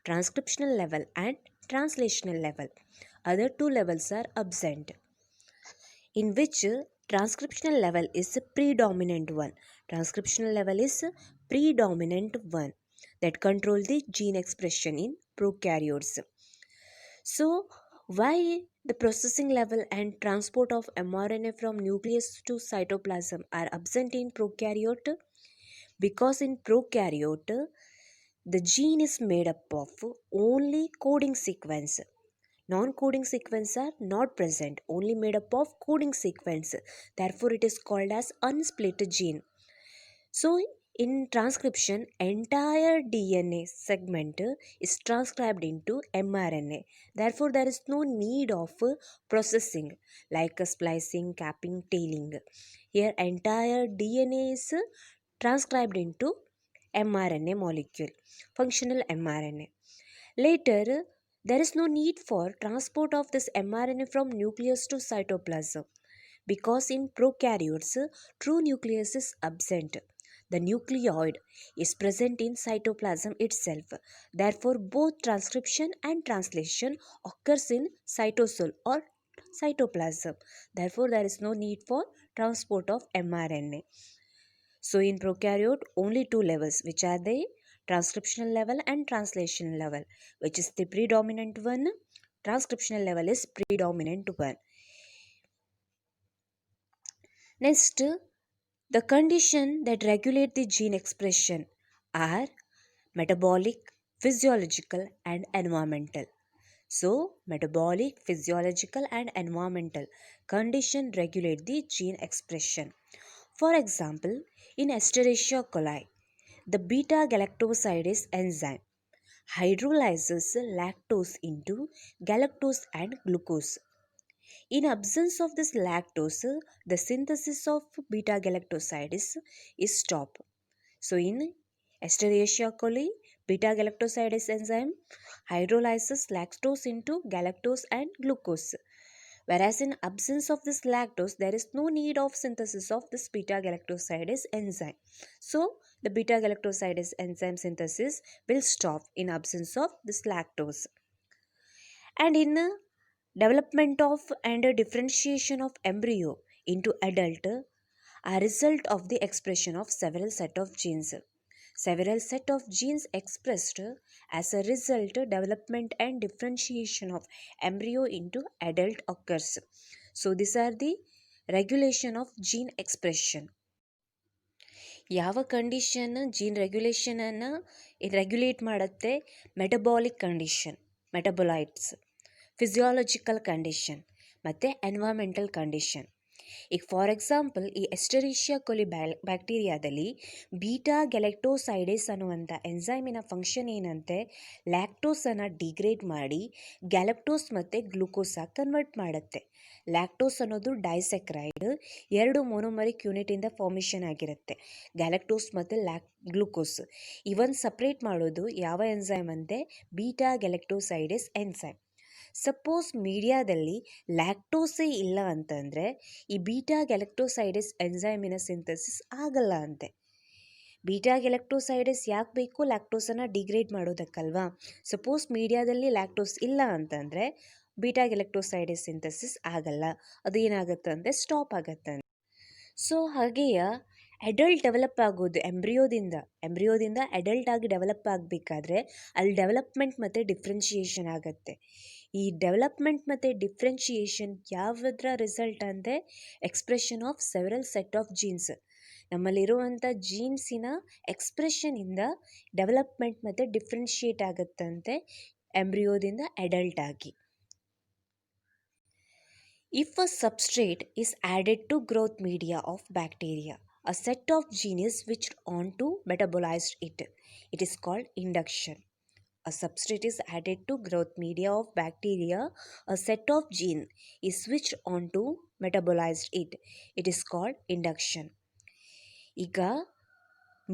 transcriptional level and translational level. Other two levels are absent, in which transcriptional level is the predominant one. Transcriptional level is predominant one that control the gene expression in prokaryotes. So, why the processing level and transport of mRNA from nucleus to cytoplasm are absent in prokaryote? Because in prokaryote, the gene is made up of only coding sequence. Non-coding sequence are not present, only made up of coding sequence. Therefore, it is called as unsplit gene. So, in transcription, entire DNA segment is transcribed into mRNA. Therefore, there is no need of processing like splicing, capping, tailing. Here, entire DNA is transcribed into mRNA molecule, functional mRNA. Later, there is no need for transport of this mRNA from nucleus to cytoplasm because in prokaryotes, true nucleus is absent. The nucleoid is present in cytoplasm itself. Therefore, both transcription and translation occurs in cytosol or cytoplasm. Therefore, there is no need for transport of mRNA. So, in prokaryote, only two levels, which are the transcriptional level and translational level. Which is the predominant one? Transcriptional level is predominant one. Next, the condition that regulate the gene expression are metabolic, physiological and environmental. So, metabolic, physiological and environmental condition regulate the gene expression. For example, in Escherichia coli, the beta-galactosidase enzyme hydrolyzes lactose into galactose and glucose. In absence of this lactose, the synthesis of beta-galactosidase is stopped. So, in Escherichia coli, beta-galactosidase enzyme hydrolyzes lactose into galactose and glucose. Whereas in absence of this lactose, there is no need of synthesis of this beta-galactosidase enzyme. So, the beta galactosidase enzyme synthesis will stop in absence of this lactose. And in development of and differentiation of embryo into adult are result of the expression of several set of genes. Several set of genes expressed as a result development and differentiation of embryo into adult occurs. So these are the regulation of gene expression. ಯಾವ condition gene ರೆಗ್ಯುಲೇಷನನ್ನು regulate ಮಾಡುತ್ತೆ? Metabolic condition, metabolites, physiological condition ಮತ್ತು environmental condition. ಈಗ for example ಈ ಎಸ್ಟರೀಷಿಯಾ ಕೊಲಿ ಬ್ಯಾಕ್ಟೀರಿಯಾದಲ್ಲಿ beta ಗ್ಯಾಲಕ್ಟೋಸೈಡೇಸ್ ಅನ್ನುವಂಥ ಎಂಜೈಮಿನ function ಏನಂತೆ, ಲ್ಯಾಕ್ಟೋಸನ್ನು degrade ಮಾಡಿ galactose ಮತ್ತು ಗ್ಲೂಕೋಸಾಗಿ ಕನ್ವರ್ಟ್ ಮಾಡುತ್ತೆ. ಲ್ಯಾಕ್ಟೋಸ್ ಅನ್ನೋದು ಡೈಸೆಕ್ರೈಡ್, 2 ಮೋನೋಮರಿಕ್ ಯೂನಿಟಿಂದ ಫಾರ್ಮೇಷನ್ ಆಗಿರುತ್ತೆ. ಗ್ಯಾಲಕ್ಟೋಸ್ ಮತ್ತು ಗ್ಲೂಕೋಸ್ ಇವನ್ ಸಪ್ರೇಟ್ ಮಾಡೋದು ಯಾವ ಎಂಜೈಮ್ ಅಂತೆ? Beta ಗ್ಯಾಲಕ್ಟೋಸೈಡೇಸ್ enzyme. ಸಪೋಸ್ ಮೀಡಿಯಾದಲ್ಲಿ ಲ್ಯಾಕ್ಟೋಸೇ ಇಲ್ಲ ಅಂತಂದರೆ ಈ ಬೀಟಾ ಗ್ಯಾಲಕ್ಟೋಸೈಡೇಸ್ ಎಂಜೈಮಿನ ಸಿಂಥಸಿಸ್ ಆಗಲ್ಲ ಅಂತೆ. ಬೀಟಾ ಗ್ಯಾಲಕ್ಟೋಸೈಡೇಸ್ ಯಾಕೆ ಬೇಕು? ಲ್ಯಾಕ್ಟೋಸನ್ನು ಡಿಗ್ರೇಡ್ ಮಾಡೋದಕ್ಕಲ್ವಾ. ಸಪೋಸ್ ಮೀಡಿಯಾದಲ್ಲಿ ಲ್ಯಾಕ್ಟೋಸ್ ಇಲ್ಲ ಅಂತಂದರೆ ಬೀಟಾ ಗ್ಯಾಲಕ್ಟೋಸೈಡೇಸ್ ಸಿಂಥಸಿಸ್ ಆಗಲ್ಲ, ಅದು ಏನಾಗುತ್ತೆ ಅಂದರೆ ಸ್ಟಾಪ್ ಆಗುತ್ತೆ. ಸೊ ಹಾಗೆಯೇ ಅಡಲ್ಟ್ ಡೆವಲಪ್ ಆಗೋದು ಎಂಬ್ರಿಯೋದಿಂದ ಅಡಲ್ಟ್ ಆಗಿ ಡೆವಲಪ್ ಆಗಬೇಕಾದ್ರೆ ಅಲ್ಲಿ ಡೆವಲಪ್ಮೆಂಟ್ ಮತ್ತು ಡಿಫ್ರೆನ್ಷಿಯೇಷನ್ ಆಗುತ್ತೆ. ಈ ಡೆವಲಪ್ಮೆಂಟ್ ಮತ್ತು ಡಿಫ್ರೆನ್ಷಿಯೇಷನ್ ಯಾವುದರ ರಿಸಲ್ಟ್ ಅಂದರೆ expression of several set of genes. ನಮ್ಮಲ್ಲಿರುವಂಥ ಜೀನ್ಸಿನ ಎಕ್ಸ್ಪ್ರೆಷನಿಂದ ಡೆವಲಪ್ಮೆಂಟ್ ಮತ್ತು ಡಿಫ್ರೆನ್ಷಿಯೇಟ್ ಆಗುತ್ತಂತೆ ಎಂಬ್ರಿಯೋದಿಂದ ಅಡಲ್ಟ್ ಆಗಿ. If a substrate is added to growth media of bacteria, a set of genes is switched on to metabolize it. It is called induction. A substrate is added to growth media of bacteria, a set of gene is switched on to metabolize it. It is called induction. ಈಗ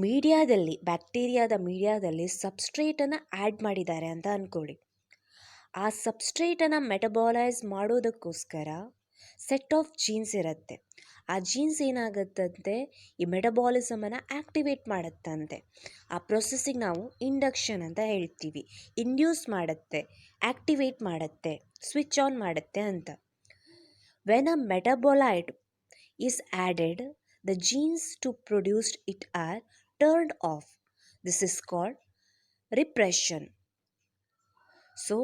ಮೀಡಿಯಾದಲ್ಲಿ ಸಬ್ಸ್ಟ್ರೇಟನ್ನು add ಮಾಡಿದ್ದಾರೆ ಅಂತ ಅಂದ್ಕೊಳ್ಳಿ. ಆ ಸಬ್ಸ್ಟ್ರೇಟನ್ನು ಮೆಟಬಾಲೈಸ್ ಮಾಡೋದಕ್ಕೋಸ್ಕರ set of jeans ಇರುತ್ತೆ. ಆ jeans ಏನಾಗುತ್ತಂತೆ, ಈ ಮೆಟಬಾಲಿಸಮನ್ನು ಆ್ಯಕ್ಟಿವೇಟ್ ಮಾಡುತ್ತಂತೆ. ಆ ಪ್ರೊಸೆಸ್ಸಿಗೆ ನಾವು ಇಂಡಕ್ಷನ್ ಅಂತ ಹೇಳ್ತೀವಿ. ಇಂಡ್ಯೂಸ್ ಮಾಡುತ್ತೆ, ಆ್ಯಕ್ಟಿವೇಟ್ ಮಾಡುತ್ತೆ, ಸ್ವಿಚ್ ಆನ್ ಮಾಡುತ್ತೆ ಅಂತ. When a metabolite is added, the genes to produced it are turned off. This is called repression. So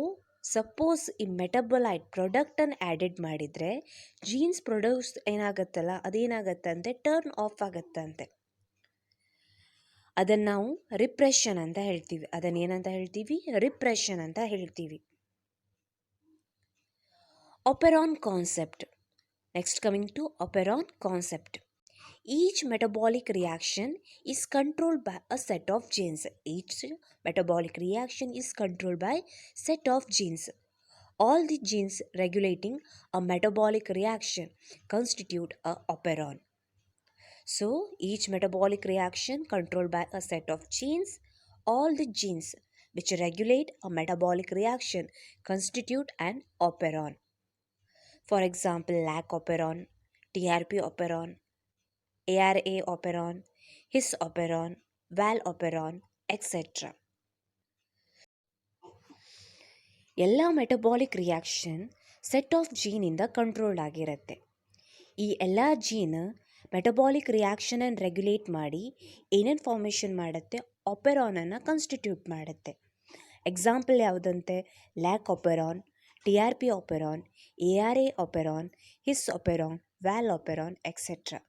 suppose ಈ ಮೆಟಬೊಲೈಟ್ ಪ್ರಾಡಕ್ಟನ್ನು ಆ್ಯಡೆಡ್ ಮಾಡಿದರೆ ಜೀನ್ಸ್ ಪ್ರೊಡ್ಯೂಸ್ ಏನಾಗುತ್ತಲ್ಲ ಅದೇನಾಗತ್ತಂತೆ ಟರ್ನ್ ಆಫ್ ಆಗುತ್ತಂತೆ. ಅದನ್ನು ನಾವು ರಿಪ್ರೆಷನ್ ಅಂತ ಹೇಳ್ತೀವಿ. ಅದನ್ನೇನಂತ ಹೇಳ್ತೀವಿ? ರಿಪ್ರೆಷನ್ ಅಂತ ಹೇಳ್ತೀವಿ. Operon concept. Next coming to operon concept. Each metabolic reaction is controlled by a set of genes. Each metabolic reaction is controlled by set of genes. All the genes regulating a metabolic reaction constitute a operon. So, each metabolic reaction controlled by a set of genes. All the genes which regulate a metabolic reaction constitute an operon. For example, LAC operon, TRP operon, ARA operon, His operon, Val operon, etc. ಎಲ್ಲ metabolic reaction set of ಜೀನಿಂದ controlled ಆಗಿರುತ್ತೆ. ಈ ಎಲ್ಲ gene metabolic ರಿಯಾಕ್ಷನನ್ನು regulate ಮಾಡಿ ಏನೇನು formation ಮಾಡುತ್ತೆ? ಆಪೆರಾನನ್ನು constitute ಮಾಡುತ್ತೆ. ಎಕ್ಸಾಂಪಲ್ ಯಾವುದಂತೆ? Lac operon, TRP operon, ARA operon, his operon, val operon, etcetera.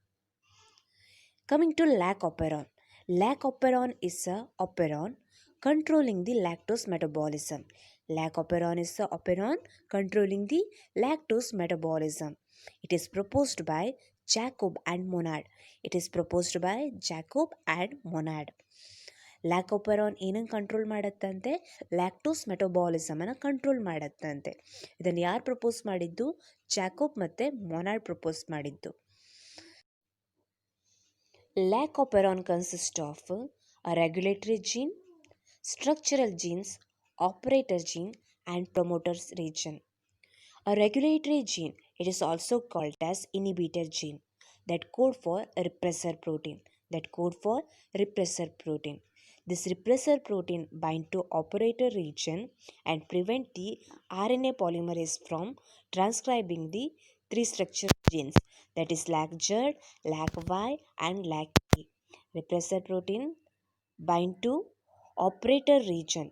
Coming to lac operon. Lac operon is a operon controlling the lactose metabolism. Lac operon is a operon controlling the lactose metabolism. It is proposed by Jacob and Monod. Lac operon ಏನನ್ನು control ಮಾಡುತ್ತಂತೆ? Lactose ಮೆಟಬಾಲಿಸಮನ್ನು control ಮಾಡುತ್ತಂತೆ. ಇದನ್ನು ಯಾರು propose ಮಾಡಿದ್ದು? Jacob ಮತ್ತು Monod propose ಮಾಡಿದ್ದು. Lac operon consists of a regulatory gene, structural genes, operator gene, and promoters region. A regulatory gene, it is also called as inhibitor gene, that code for a repressor protein. that code for repressor protein. This repressor protein bind to operator region and prevent the RNA polymerase from transcribing the three structural genes, that is LAC-Z, LAC-Y and LAC-A. Repressor protein bind to operator region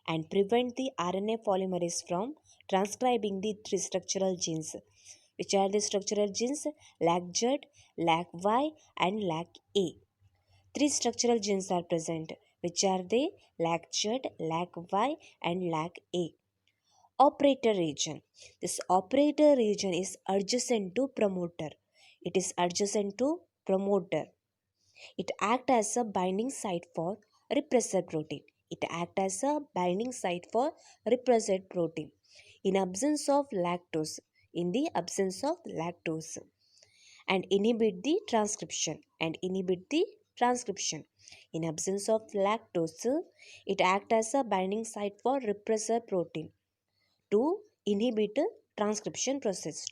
and prevent the RNA polymerase from transcribing the three structural genes. Which are the structural genes? LAC-Z, LAC-Y and LAC-A. Three structural genes are present. Which are they? LAC-Z, LAC-Y and LAC-A. Operator region. This operator region is adjacent to promoter. It is adjacent to promoter. It acts as a binding site for repressor protein. It acts as a binding site for repressor protein. In absence of lactose, in the absence of lactose, and inhibit the transcription. In absence of lactose, it acts as a binding site for repressor protein to inhibit transcription process.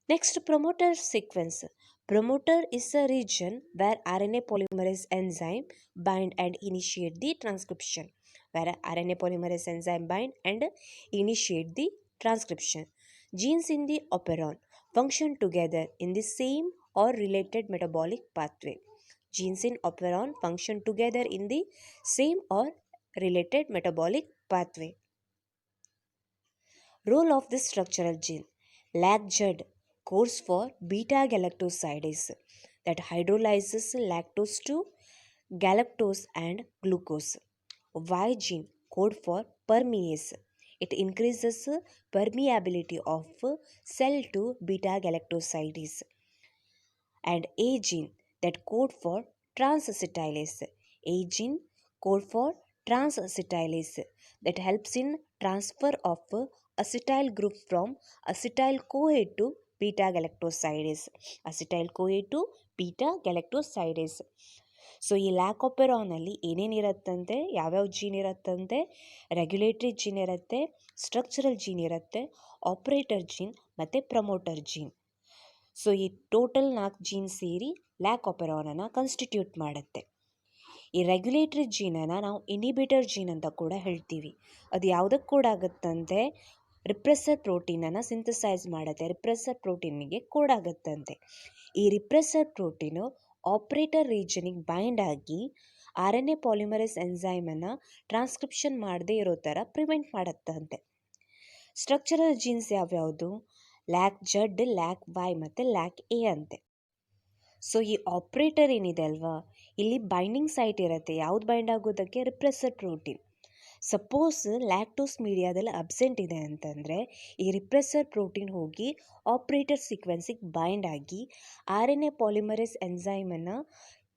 Next, promoter sequence. Promoter is a region where RNA polymerase enzyme bind and initiate the transcription. Genes in the operon function together in the same or related metabolic pathway. Genes in operon function together in the same or related metabolic pathway. Role of this structural gene. LAC-Z codes for beta-galactosidase that hydrolyzes lactose to galactose and glucose. Y gene code for permease. It increases permeability of cell to beta-galactosidase. And A gene that code for transacetylase. A gene code for transacetylase that helps in transfer of acetyl group from acetyl CoA to beta galactosidase. So ಈ lac ಆಪೆರಾನಲ್ಲಿ ಏನೇನಿರುತ್ತಂತೆ, ಯಾವ್ಯಾವ gene ಇರುತ್ತಂತೆ? Regulatory gene ಇರುತ್ತೆ, structural gene ಇರುತ್ತೆ, operator gene ಮತ್ತು promoter gene. So ಈ total 4 gene ಸೇರಿ lac ಆಪೆರಾನನ್ನು constitute ಮಾಡುತ್ತೆ. ಈ ರೆಗ್ಯುಲೇಟರಿ ಜೀನನ್ನು ನಾವು ಇನಿಬಿಟರ್ ಜೀನ್ ಅಂತ ಕೂಡ ಹೇಳ್ತೀವಿ. ಅದು ಯಾವುದಕ್ಕೆ ಕೂಡ ಆಗುತ್ತಂತೆ? ರಿಪ್ರೆಸರ್ ಪ್ರೋಟೀನನ್ನು ಸಿಂಥಸೈಸ್ ಮಾಡುತ್ತೆ. ರಿಪ್ರೆಸರ್ ಪ್ರೋಟೀನಿಗೆ ಕೋಡ್ ಆಗುತ್ತಂತೆ. ಈ ರಿಪ್ರೆಸರ್ ಪ್ರೋಟೀನು ಆಪ್ರೇಟರ್ ರೀಜನಿಗೆ ಬೈಂಡ್ ಆಗಿ RNA ಪಾಲಿಮರೇಸ್ ಎನ್ಸೈಮನ್ನು ಟ್ರಾನ್ಸ್ಕ್ರಿಪ್ಷನ್ ಮಾಡದೇ ಇರೋ ಥರ ಪ್ರಿವೆಂಟ್ ಮಾಡುತ್ತಂತೆ. ಸ್ಟ್ರಕ್ಚರಲ್ ಜೀನ್ಸ್ ಯಾವ್ಯಾವುದು? LAC-Z, LAC-Y ಮತ್ತು LAC-A ಅಂತೆ. ಸೊ ಈ ಆಪ್ರೇಟರ್ ಏನಿದೆ ಅಲ್ವಾ, ಇಲ್ಲಿ ಬೈಂಡಿಂಗ್ ಸೈಟ್ ಇರುತ್ತೆ. ಯಾವ್ದು ಬೈಂಡ್ ಆಗೋದಕ್ಕೆ? Regressor protein. ಸಪೋಸ್ ಲ್ಯಾಕ್ಟೋಸ್ ಮೀಡಿಯಾದಲ್ಲಿ ಅಬ್ಸೆಂಟ್ ಇದೆ ಅಂತಂದರೆ ಈ ರಿಪ್ರೆಸರ್ ಪ್ರೋಟೀನ್ ಹೋಗಿ ಆಪ್ರೇಟರ್ ಸೀಕ್ವೆನ್ಸಿಗೆ ಬೈಂಡ್ ಆಗಿ RNA ಪಾಲಿಮರೇಸ್ ಎನ್ಸೈಮನ್ನು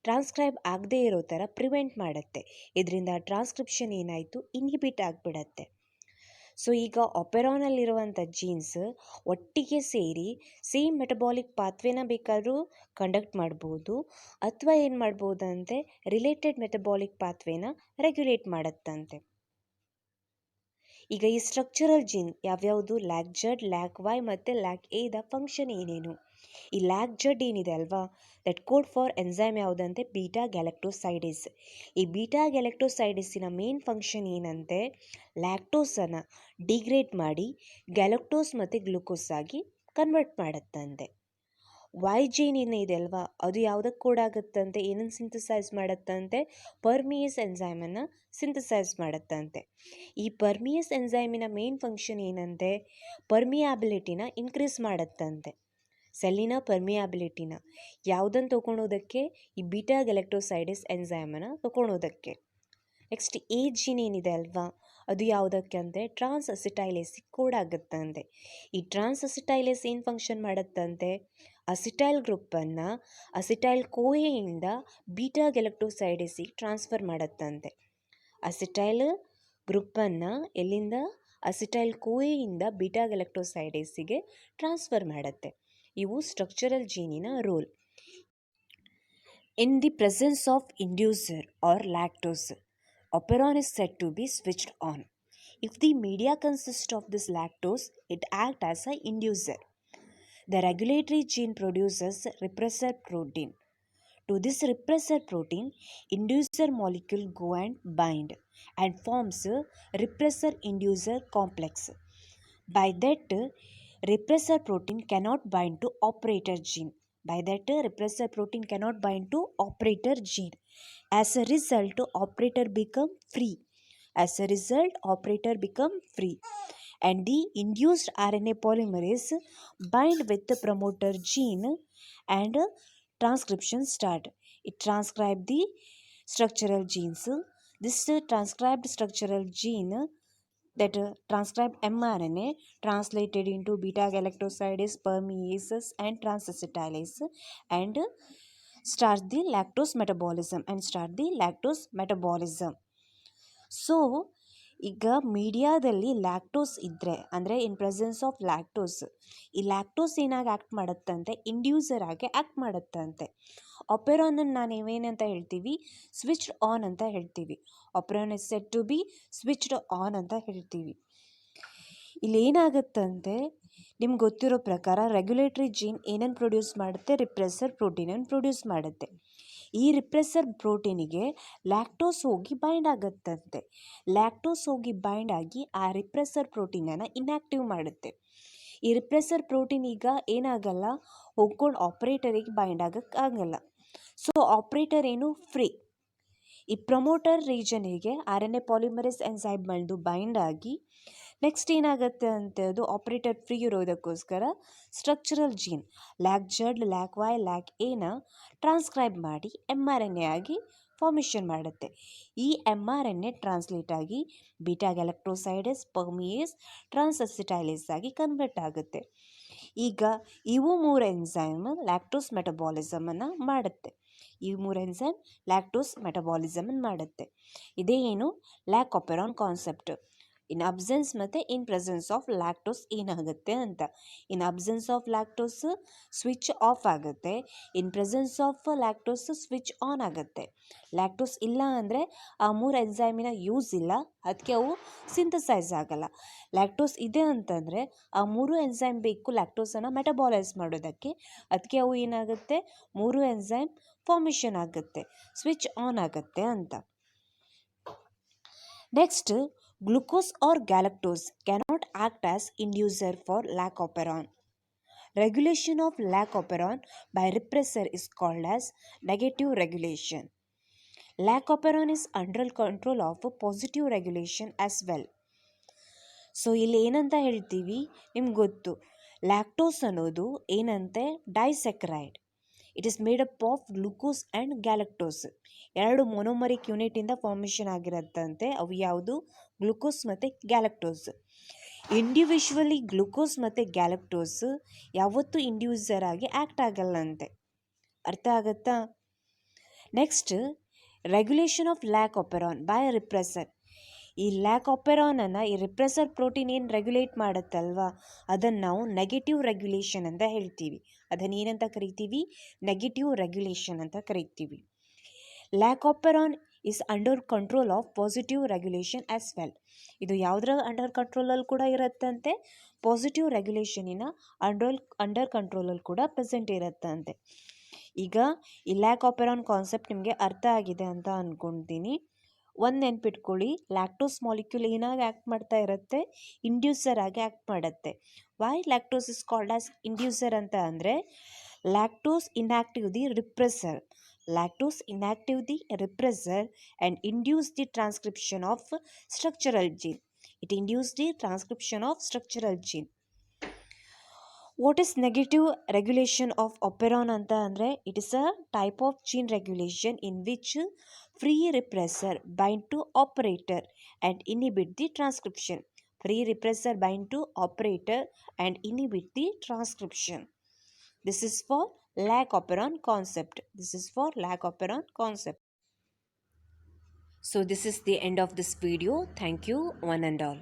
ಟ್ರಾನ್ಸ್ಕ್ರೈಬ್ ಆಗದೇ ಇರೋ ಥರ ಪ್ರಿವೆಂಟ್ ಮಾಡುತ್ತೆ. ಇದರಿಂದ ಟ್ರಾನ್ಸ್ಕ್ರಿಪ್ಷನ್ ಏನಾಯಿತು? ಇನ್ಹಿಬಿಟ್ ಆಗಿಬಿಡತ್ತೆ. ಸೊ ಈಗ ಆಪೆರಾನಲ್ಲಿರುವಂಥ ಜೀನ್ಸ್ ಒಟ್ಟಿಗೆ ಸೇರಿ ಸೇಮ್ ಮೆಟಬಾಲಿಕ್ ಪಾತ್ವೇನ ಬೇಕಾದರೂ ಕಂಡಕ್ಟ್ ಮಾಡ್ಬೋದು, ಅಥವಾ ಏನು ಮಾಡ್ಬೋದಂತೆ? ರಿಲೇಟೆಡ್ ಮೆಟಬಾಲಿಕ್ ಪಾತ್ವೇನ ರೆಗ್ಯುಲೇಟ್ ಮಾಡುತ್ತಂತೆ. ಈಗ ಈ ಸ್ಟ್ರಕ್ಚರಲ್ ಜೀನ್ ಯಾವ್ಯಾವುದು? LAC-Z, LAC-Y ಮತ್ತು LAC-A ದ ಫಂಕ್ಷನ್ ಏನೇನು? ಈ LAC-Z ಏನಿದೆ ಅಲ್ವಾ, ದಟ್ ಕೋಡ್ ಫಾರ್ ಎನ್ಸೈಮ್ ಯಾವುದಂತೆ? Beta galactosidase. ಈ ಬೀಟಾ ಗ್ಯಾಲಕ್ಟೋಸೈಡೇಸಿನ ಮೇನ್ ಫಂಕ್ಷನ್ ಏನಂತೆ? ಲ್ಯಾಕ್ಟೋಸನ್ನು ಡಿಗ್ರೇಡ್ ಮಾಡಿ ಗ್ಯಾಲಕ್ಟೋಸ್ ಮತ್ತು ಗ್ಲೂಕೋಸ್ ಆಗಿ ಕನ್ವರ್ಟ್ ಮಾಡುತ್ತಂತೆ. Y ಜೀನ್ ಏನಿದೆ ಅಲ್ವಾ, ಅದು ಯಾವುದಕ್ಕೆ ಕೋಡ್ ಆಗುತ್ತಂತೆ? ಏನನ್ನು ಸಿಂಥಸೈಸ್ ಮಾಡುತ್ತಂತೆ? ಪರ್ಮಿಯಸ್ ಎನ್ಸೈಮನ್ನು ಸಿಂಥಸೈಸ್ ಮಾಡುತ್ತಂತೆ. ಈ ಪರ್ಮಿಯಸ್ ಎನ್ಸೈಮಿನ ಮೇನ್ ಫಂಕ್ಷನ್ ಏನಂತೆ? ಪರ್ಮಿಯಾಬಿಲಿಟಿನ ಇನ್ಕ್ರೀಸ್ ಮಾಡುತ್ತಂತೆ. ಸೆಲ್ಲಿನ ಪರ್ಮಿಯಾಬಿಲಿಟಿನ ಯಾವುದನ್ನು ತೊಗೊಳೋದಕ್ಕೆ? ಈ ಬೀಟಾ ಗ್ಯಾಲಕ್ಟೋಸೈಡಸ್ ಎನ್ಸೈಮನ್ನು ತೊಗೊಳೋದಕ್ಕೆ. ನೆಕ್ಸ್ಟ್ ಎ ಜೀನ್ ಏನಿದೆ ಅಲ್ವಾ, ಅದು ಯಾವುದಕ್ಕೆ ಅಂದರೆ ಟ್ರಾನ್ಸ್ ಅಸಿಟೈಲೇಸಿಗೆ ಕೋಡ್ ಆಗುತ್ತಂತೆ. ಈ ಟ್ರಾನ್ಸ್ ಅಸಿಟೈಲೇಸ್ ಏನು ಫಂಕ್ಷನ್ ಮಾಡುತ್ತಂತೆ? ಅಸಿಟೈಲ್ ಗ್ರೂಪನ್ನು ಅಸಿಟೈಲ್ ಕೋಯೆಯಿಂದ ಬೀಟಾ ಗ್ಯಾಲಕ್ಟೋಸೈಡೇಸಿಗೆ ಟ್ರಾನ್ಸ್ಫರ್ ಮಾಡುತ್ತಂತೆ. ಅಸಿಟೈಲ್ ಗ್ರೂಪನ್ನು ಎಲ್ಲಿಂದ? ಅಸಿಟೈಲ್ ಕೋಯೆಯಿಂದ ಬೀಟಾ ಗ್ಯಾಲಕ್ಟೋಸೈಡೇಸಿಗೆ ಟ್ರಾನ್ಸ್ಫರ್ ಮಾಡುತ್ತೆ. ಇವು ಸ್ಟ್ರಕ್ಚರಲ್ ಜೀನಿನ ರೋಲ್. In the presence of inducer or lactose, operon is said to be switched on. If the media consists of this lactose, it acts as an inducer. The regulatory gene produces repressor protein. To this repressor protein, inducer molecule go and bind and forms a repressor-inducer complex. By that, repressor protein cannot bind to operator gene. By that, repressor protein cannot bind to operator gene. As a result, operator become free. As a result, operator become free. And the induced RNA polymerase bind with the promoter gene and transcription start. It transcribe the structural genes. This transcribed structural gene that transcribed mRNA translated into beta-galactosidase, permeases and transacetylase and start the lactose metabolism. So ಈಗ ಮೀಡಿಯಾದಲ್ಲಿ lactose ಇದ್ದರೆ ಅಂದರೆ in presence of lactose, ಈ lactose ಏನಾಗಿ act ಮಾಡುತ್ತಂತೆ, inducer ಆಗಿ act ಮಾಡುತ್ತಂತೆ. ಆಪೆರಾನನ್ನು ನಾವು ಏನಂತ ಹೇಳ್ತೀವಿ, ಸ್ವಿಚ್ಡ್ ಆನ್ ಅಂತ ಹೇಳ್ತೀವಿ. Operon is set to be switched on ಅಂತ ಹೇಳ್ತೀವಿ. ಇಲ್ಲಿ ಏನಾಗುತ್ತಂತೆ, ನಿಮ್ಗೆ ಗೊತ್ತಿರೋ ಪ್ರಕಾರ ರೆಗ್ಯುಲೇಟರಿ ಜೀನ್ ಏನನ್ನು ಪ್ರೊಡ್ಯೂಸ್ ಮಾಡುತ್ತೆ, ರಿಪ್ರೆಸರ್ ಪ್ರೋಟೀನನ್ನು ಪ್ರೊಡ್ಯೂಸ್ ಮಾಡುತ್ತೆ. ಈ ರಿಪ್ರೆಸರ್ ಪ್ರೋಟೀನಿಗೆ ಲ್ಯಾಕ್ಟೋಸ್ ಹೋಗಿ ಬೈಂಡ್ ಆಗುತ್ತಂತೆ. ಲ್ಯಾಕ್ಟೋಸ್ ಹೋಗಿ ಬೈಂಡ್ ಆಗಿ ಆ ರಿಪ್ರೆಸರ್ ಪ್ರೋಟೀನನ್ನು ಇನ್ಯಾಕ್ಟಿವ್ ಮಾಡುತ್ತೆ. ಈ ರಿಪ್ರೆಸರ್ ಪ್ರೋಟೀನ್ ಈಗ ಏನಾಗಲ್ಲ, ಹೋಗ್ಕೊಂಡು ಆಪ್ರೇಟರಿಗೆ ಬೈಂಡ್ ಆಗೋಕ್ಕಾಗಲ್ಲ. ಸೊ ಆಪ್ರೇಟರ್ ಏನು, ಫ್ರೀ. ಈ ಪ್ರಮೋಟರ್ ರೀಜನಿಗೆ RNA ಪಾಲಿಮರೇಸ್ ಎನ್ಸೈಮ್ ಬಂದು ಬೈಂಡ್ ಆಗಿ ನೆಕ್ಸ್ಟ್ ಏನಾಗುತ್ತೆ ಅಂತ ಅದು ಆಪ್ರೇಟರ್ ಫ್ರೀ ಇರೋದಕ್ಕೋಸ್ಕರ ಸ್ಟ್ರಕ್ಚರಲ್ ಜೀನ್ ಲ್ಯಾಕ್-ಜಡ್, ಲ್ಯಾಕ್-ವೈ, ಲ್ಯಾಕ್-ಎನ ಟ್ರಾನ್ಸ್ಕ್ರೈಬ್ ಮಾಡಿ mRNA ಆಗಿ ಫಾರ್ಮೇಷನ್ ಮಾಡುತ್ತೆ. ಈ mRNA ಟ್ರಾನ್ಸ್ಲೇಟ್ ಆಗಿ ಬೀಟಾ-ಗ್ಯಾಲಕ್ಟೋಸೈಡೇಸ್, ಪರ್ಮಿಯೇಸ್, ಟ್ರಾನ್ಸ್ಅಸಿಟೈಲೇಸ್ ಆಗಿ ಕನ್ವರ್ಟ್ ಆಗುತ್ತೆ. ಈಗ ಇವು 3 ಎನ್ಸೈಮ್ ಲ್ಯಾಕ್ಟೋಸ್ ಮೆಟಬಾಲಿಸಮನ್ನು ಮಾಡುತ್ತೆ. ಈ 3 ಎನ್ಸೈಮ್ ಲ್ಯಾಕ್ಟೋಸ್ ಮೆಟಬಾಲಿಸಮನ್ನು ಮಾಡುತ್ತೆ. ಇದೇ ಏನು, lac operon concept. In absence ಮತ್ತು ಇನ್ ಪ್ರೆಸೆನ್ಸ್ ಆಫ್ ಲ್ಯಾಕ್ಟೋಸ್ ಏನಾಗುತ್ತೆ ಅಂತ. In absence of lactose switch off ಆಗುತ್ತೆ, in presence of lactose switch on ಆಗುತ್ತೆ. ಲ್ಯಾಕ್ಟೋಸ್ ಇಲ್ಲ ಅಂದರೆ ಆ 3 ಎನ್ಸೈಮಿನ ಯೂಸ್ ಇಲ್ಲ, ಅದಕ್ಕೆ ಅವು ಸಿಂಥಸೈಸ್ ಆಗಲ್ಲ. ಲ್ಯಾಕ್ಟೋಸ್ ಇದೆ ಅಂತಂದರೆ ಆ 3 ಎನ್ಸೈಮ್ ಬೇಕು ಲ್ಯಾಕ್ಟೋಸನ್ನು ಮೆಟಬಾಲೈಸ್ ಮಾಡೋದಕ್ಕೆ, ಅದಕ್ಕೆ ಅವು ಏನಾಗುತ್ತೆ, 3 ಎನ್ಸೈಮ್ ಫಾರ್ಮೇಷನ್ ಆಗುತ್ತೆ, ಸ್ವಿಚ್ ಆನ್ ಆಗುತ್ತೆ ಅಂತ. Next, glucose or galactose cannot act as inducer for lac operon. Regulation of lac operon by repressor is called as negative regulation. Lac operon is under control of positive regulation as well. So ಇಲ್ಲಿ ಏನಂತ ಹೇಳ್ತೀವಿ, ನಿಮ್ಗೆ ಗೊತ್ತು, lactose ಅನ್ನೋದು ಏನಂತೆ, disaccharide. It is made up of glucose and galactose. 2 monomeric ಯೂನಿಟಿಂದ formation ಆಗಿರುತ್ತಂತೆ. ಅವು ಯಾವುದು, ಗ್ಲುಕೋಸ್ ಮತ್ತು ಗ್ಯಾಲಕ್ಟೋಸ್. ಇಂಡಿವಿಜುವಲಿ ಗ್ಲುಕೋಸ್ ಮತ್ತು ಗ್ಯಾಲಕ್ಟೋಸ್ ಯಾವತ್ತೂ ಇಂಡ್ಯೂಸರ್ ಆಗಿ ಆ್ಯಕ್ಟ್ ಆಗಲ್ಲಂತೆ. ಅರ್ಥ ಆಗುತ್ತಾ? Next, regulation of lac operon by repressor. ಈ ಲ್ಯಾಕ್ ಆಪೆರಾನನ್ನು ಈ ರಿಪ್ರೆಸರ್ ಪ್ರೋಟೀನ್ ಏನು ರೆಗ್ಯುಲೇಟ್ ಮಾಡುತ್ತಲ್ವ, ಅದನ್ನು ನಾವು ನೆಗೆಟಿವ್ ರೆಗ್ಯುಲೇಷನ್ ಅಂತ ಹೇಳ್ತೀವಿ. ಅದನ್ನು ಏನಂತ ಕರಿತೀವಿ, ನೆಗೆಟಿವ್ ರೆಗ್ಯುಲೇಷನ್ ಅಂತ ಕರಿತೀವಿ. Lac operon is under control of positive regulation as well. ಇದು ಯಾವುದರ ಅಂಡರ್ ಕಂಟ್ರೋಲಲ್ಲಿ ಕೂಡ ಇರುತ್ತಂತೆ, ಪಾಸಿಟಿವ್ ರೆಗ್ಯುಲೇಷನಿನ ಅಂಡರ್ ಕಂಟ್ರೋಲಲ್ಲಿ ಕೂಡ ಪ್ರೆಸೆಂಟ್ ಇರುತ್ತಂತೆ. ಈಗ ಈ ಲ್ಯಾಕ್ ಆಪೆರಾನ್ ಕಾನ್ಸೆಪ್ಟ್ ನಿಮಗೆ ಅರ್ಥ ಆಗಿದೆ ಅಂತ ಅಂದ್ಕೊಳ್ತೀನಿ. ಒಂದು ನೆನ್ಪಿಟ್ಕೊಳ್ಳಿ, ಲ್ಯಾಕ್ಟೋಸ್ ಮಾಲಿಕ್ಯೂಲ್ ಏನಾಗಿ ಆ್ಯಕ್ಟ್ ಮಾಡ್ತಾ ಇರುತ್ತೆ, ಇಂಡ್ಯೂಸರ್ ಆಗಿ ಆ್ಯಕ್ಟ್ ಮಾಡುತ್ತೆ. Why lactose is called as inducer ಅಂತ ಅಂದರೆ, lactose inactive the repressor. Lactose inactive the repressor and induce the transcription of structural gene. It induces the transcription of structural gene. What is negative regulation of operon anta andre? It is a type of gene regulation in which free repressor bind to operator and inhibit the transcription. Free repressor bind to operator and inhibit the transcription. This is for lac operon concept. This is for lac operon concept. So this is the end of this video. Thank you one and all.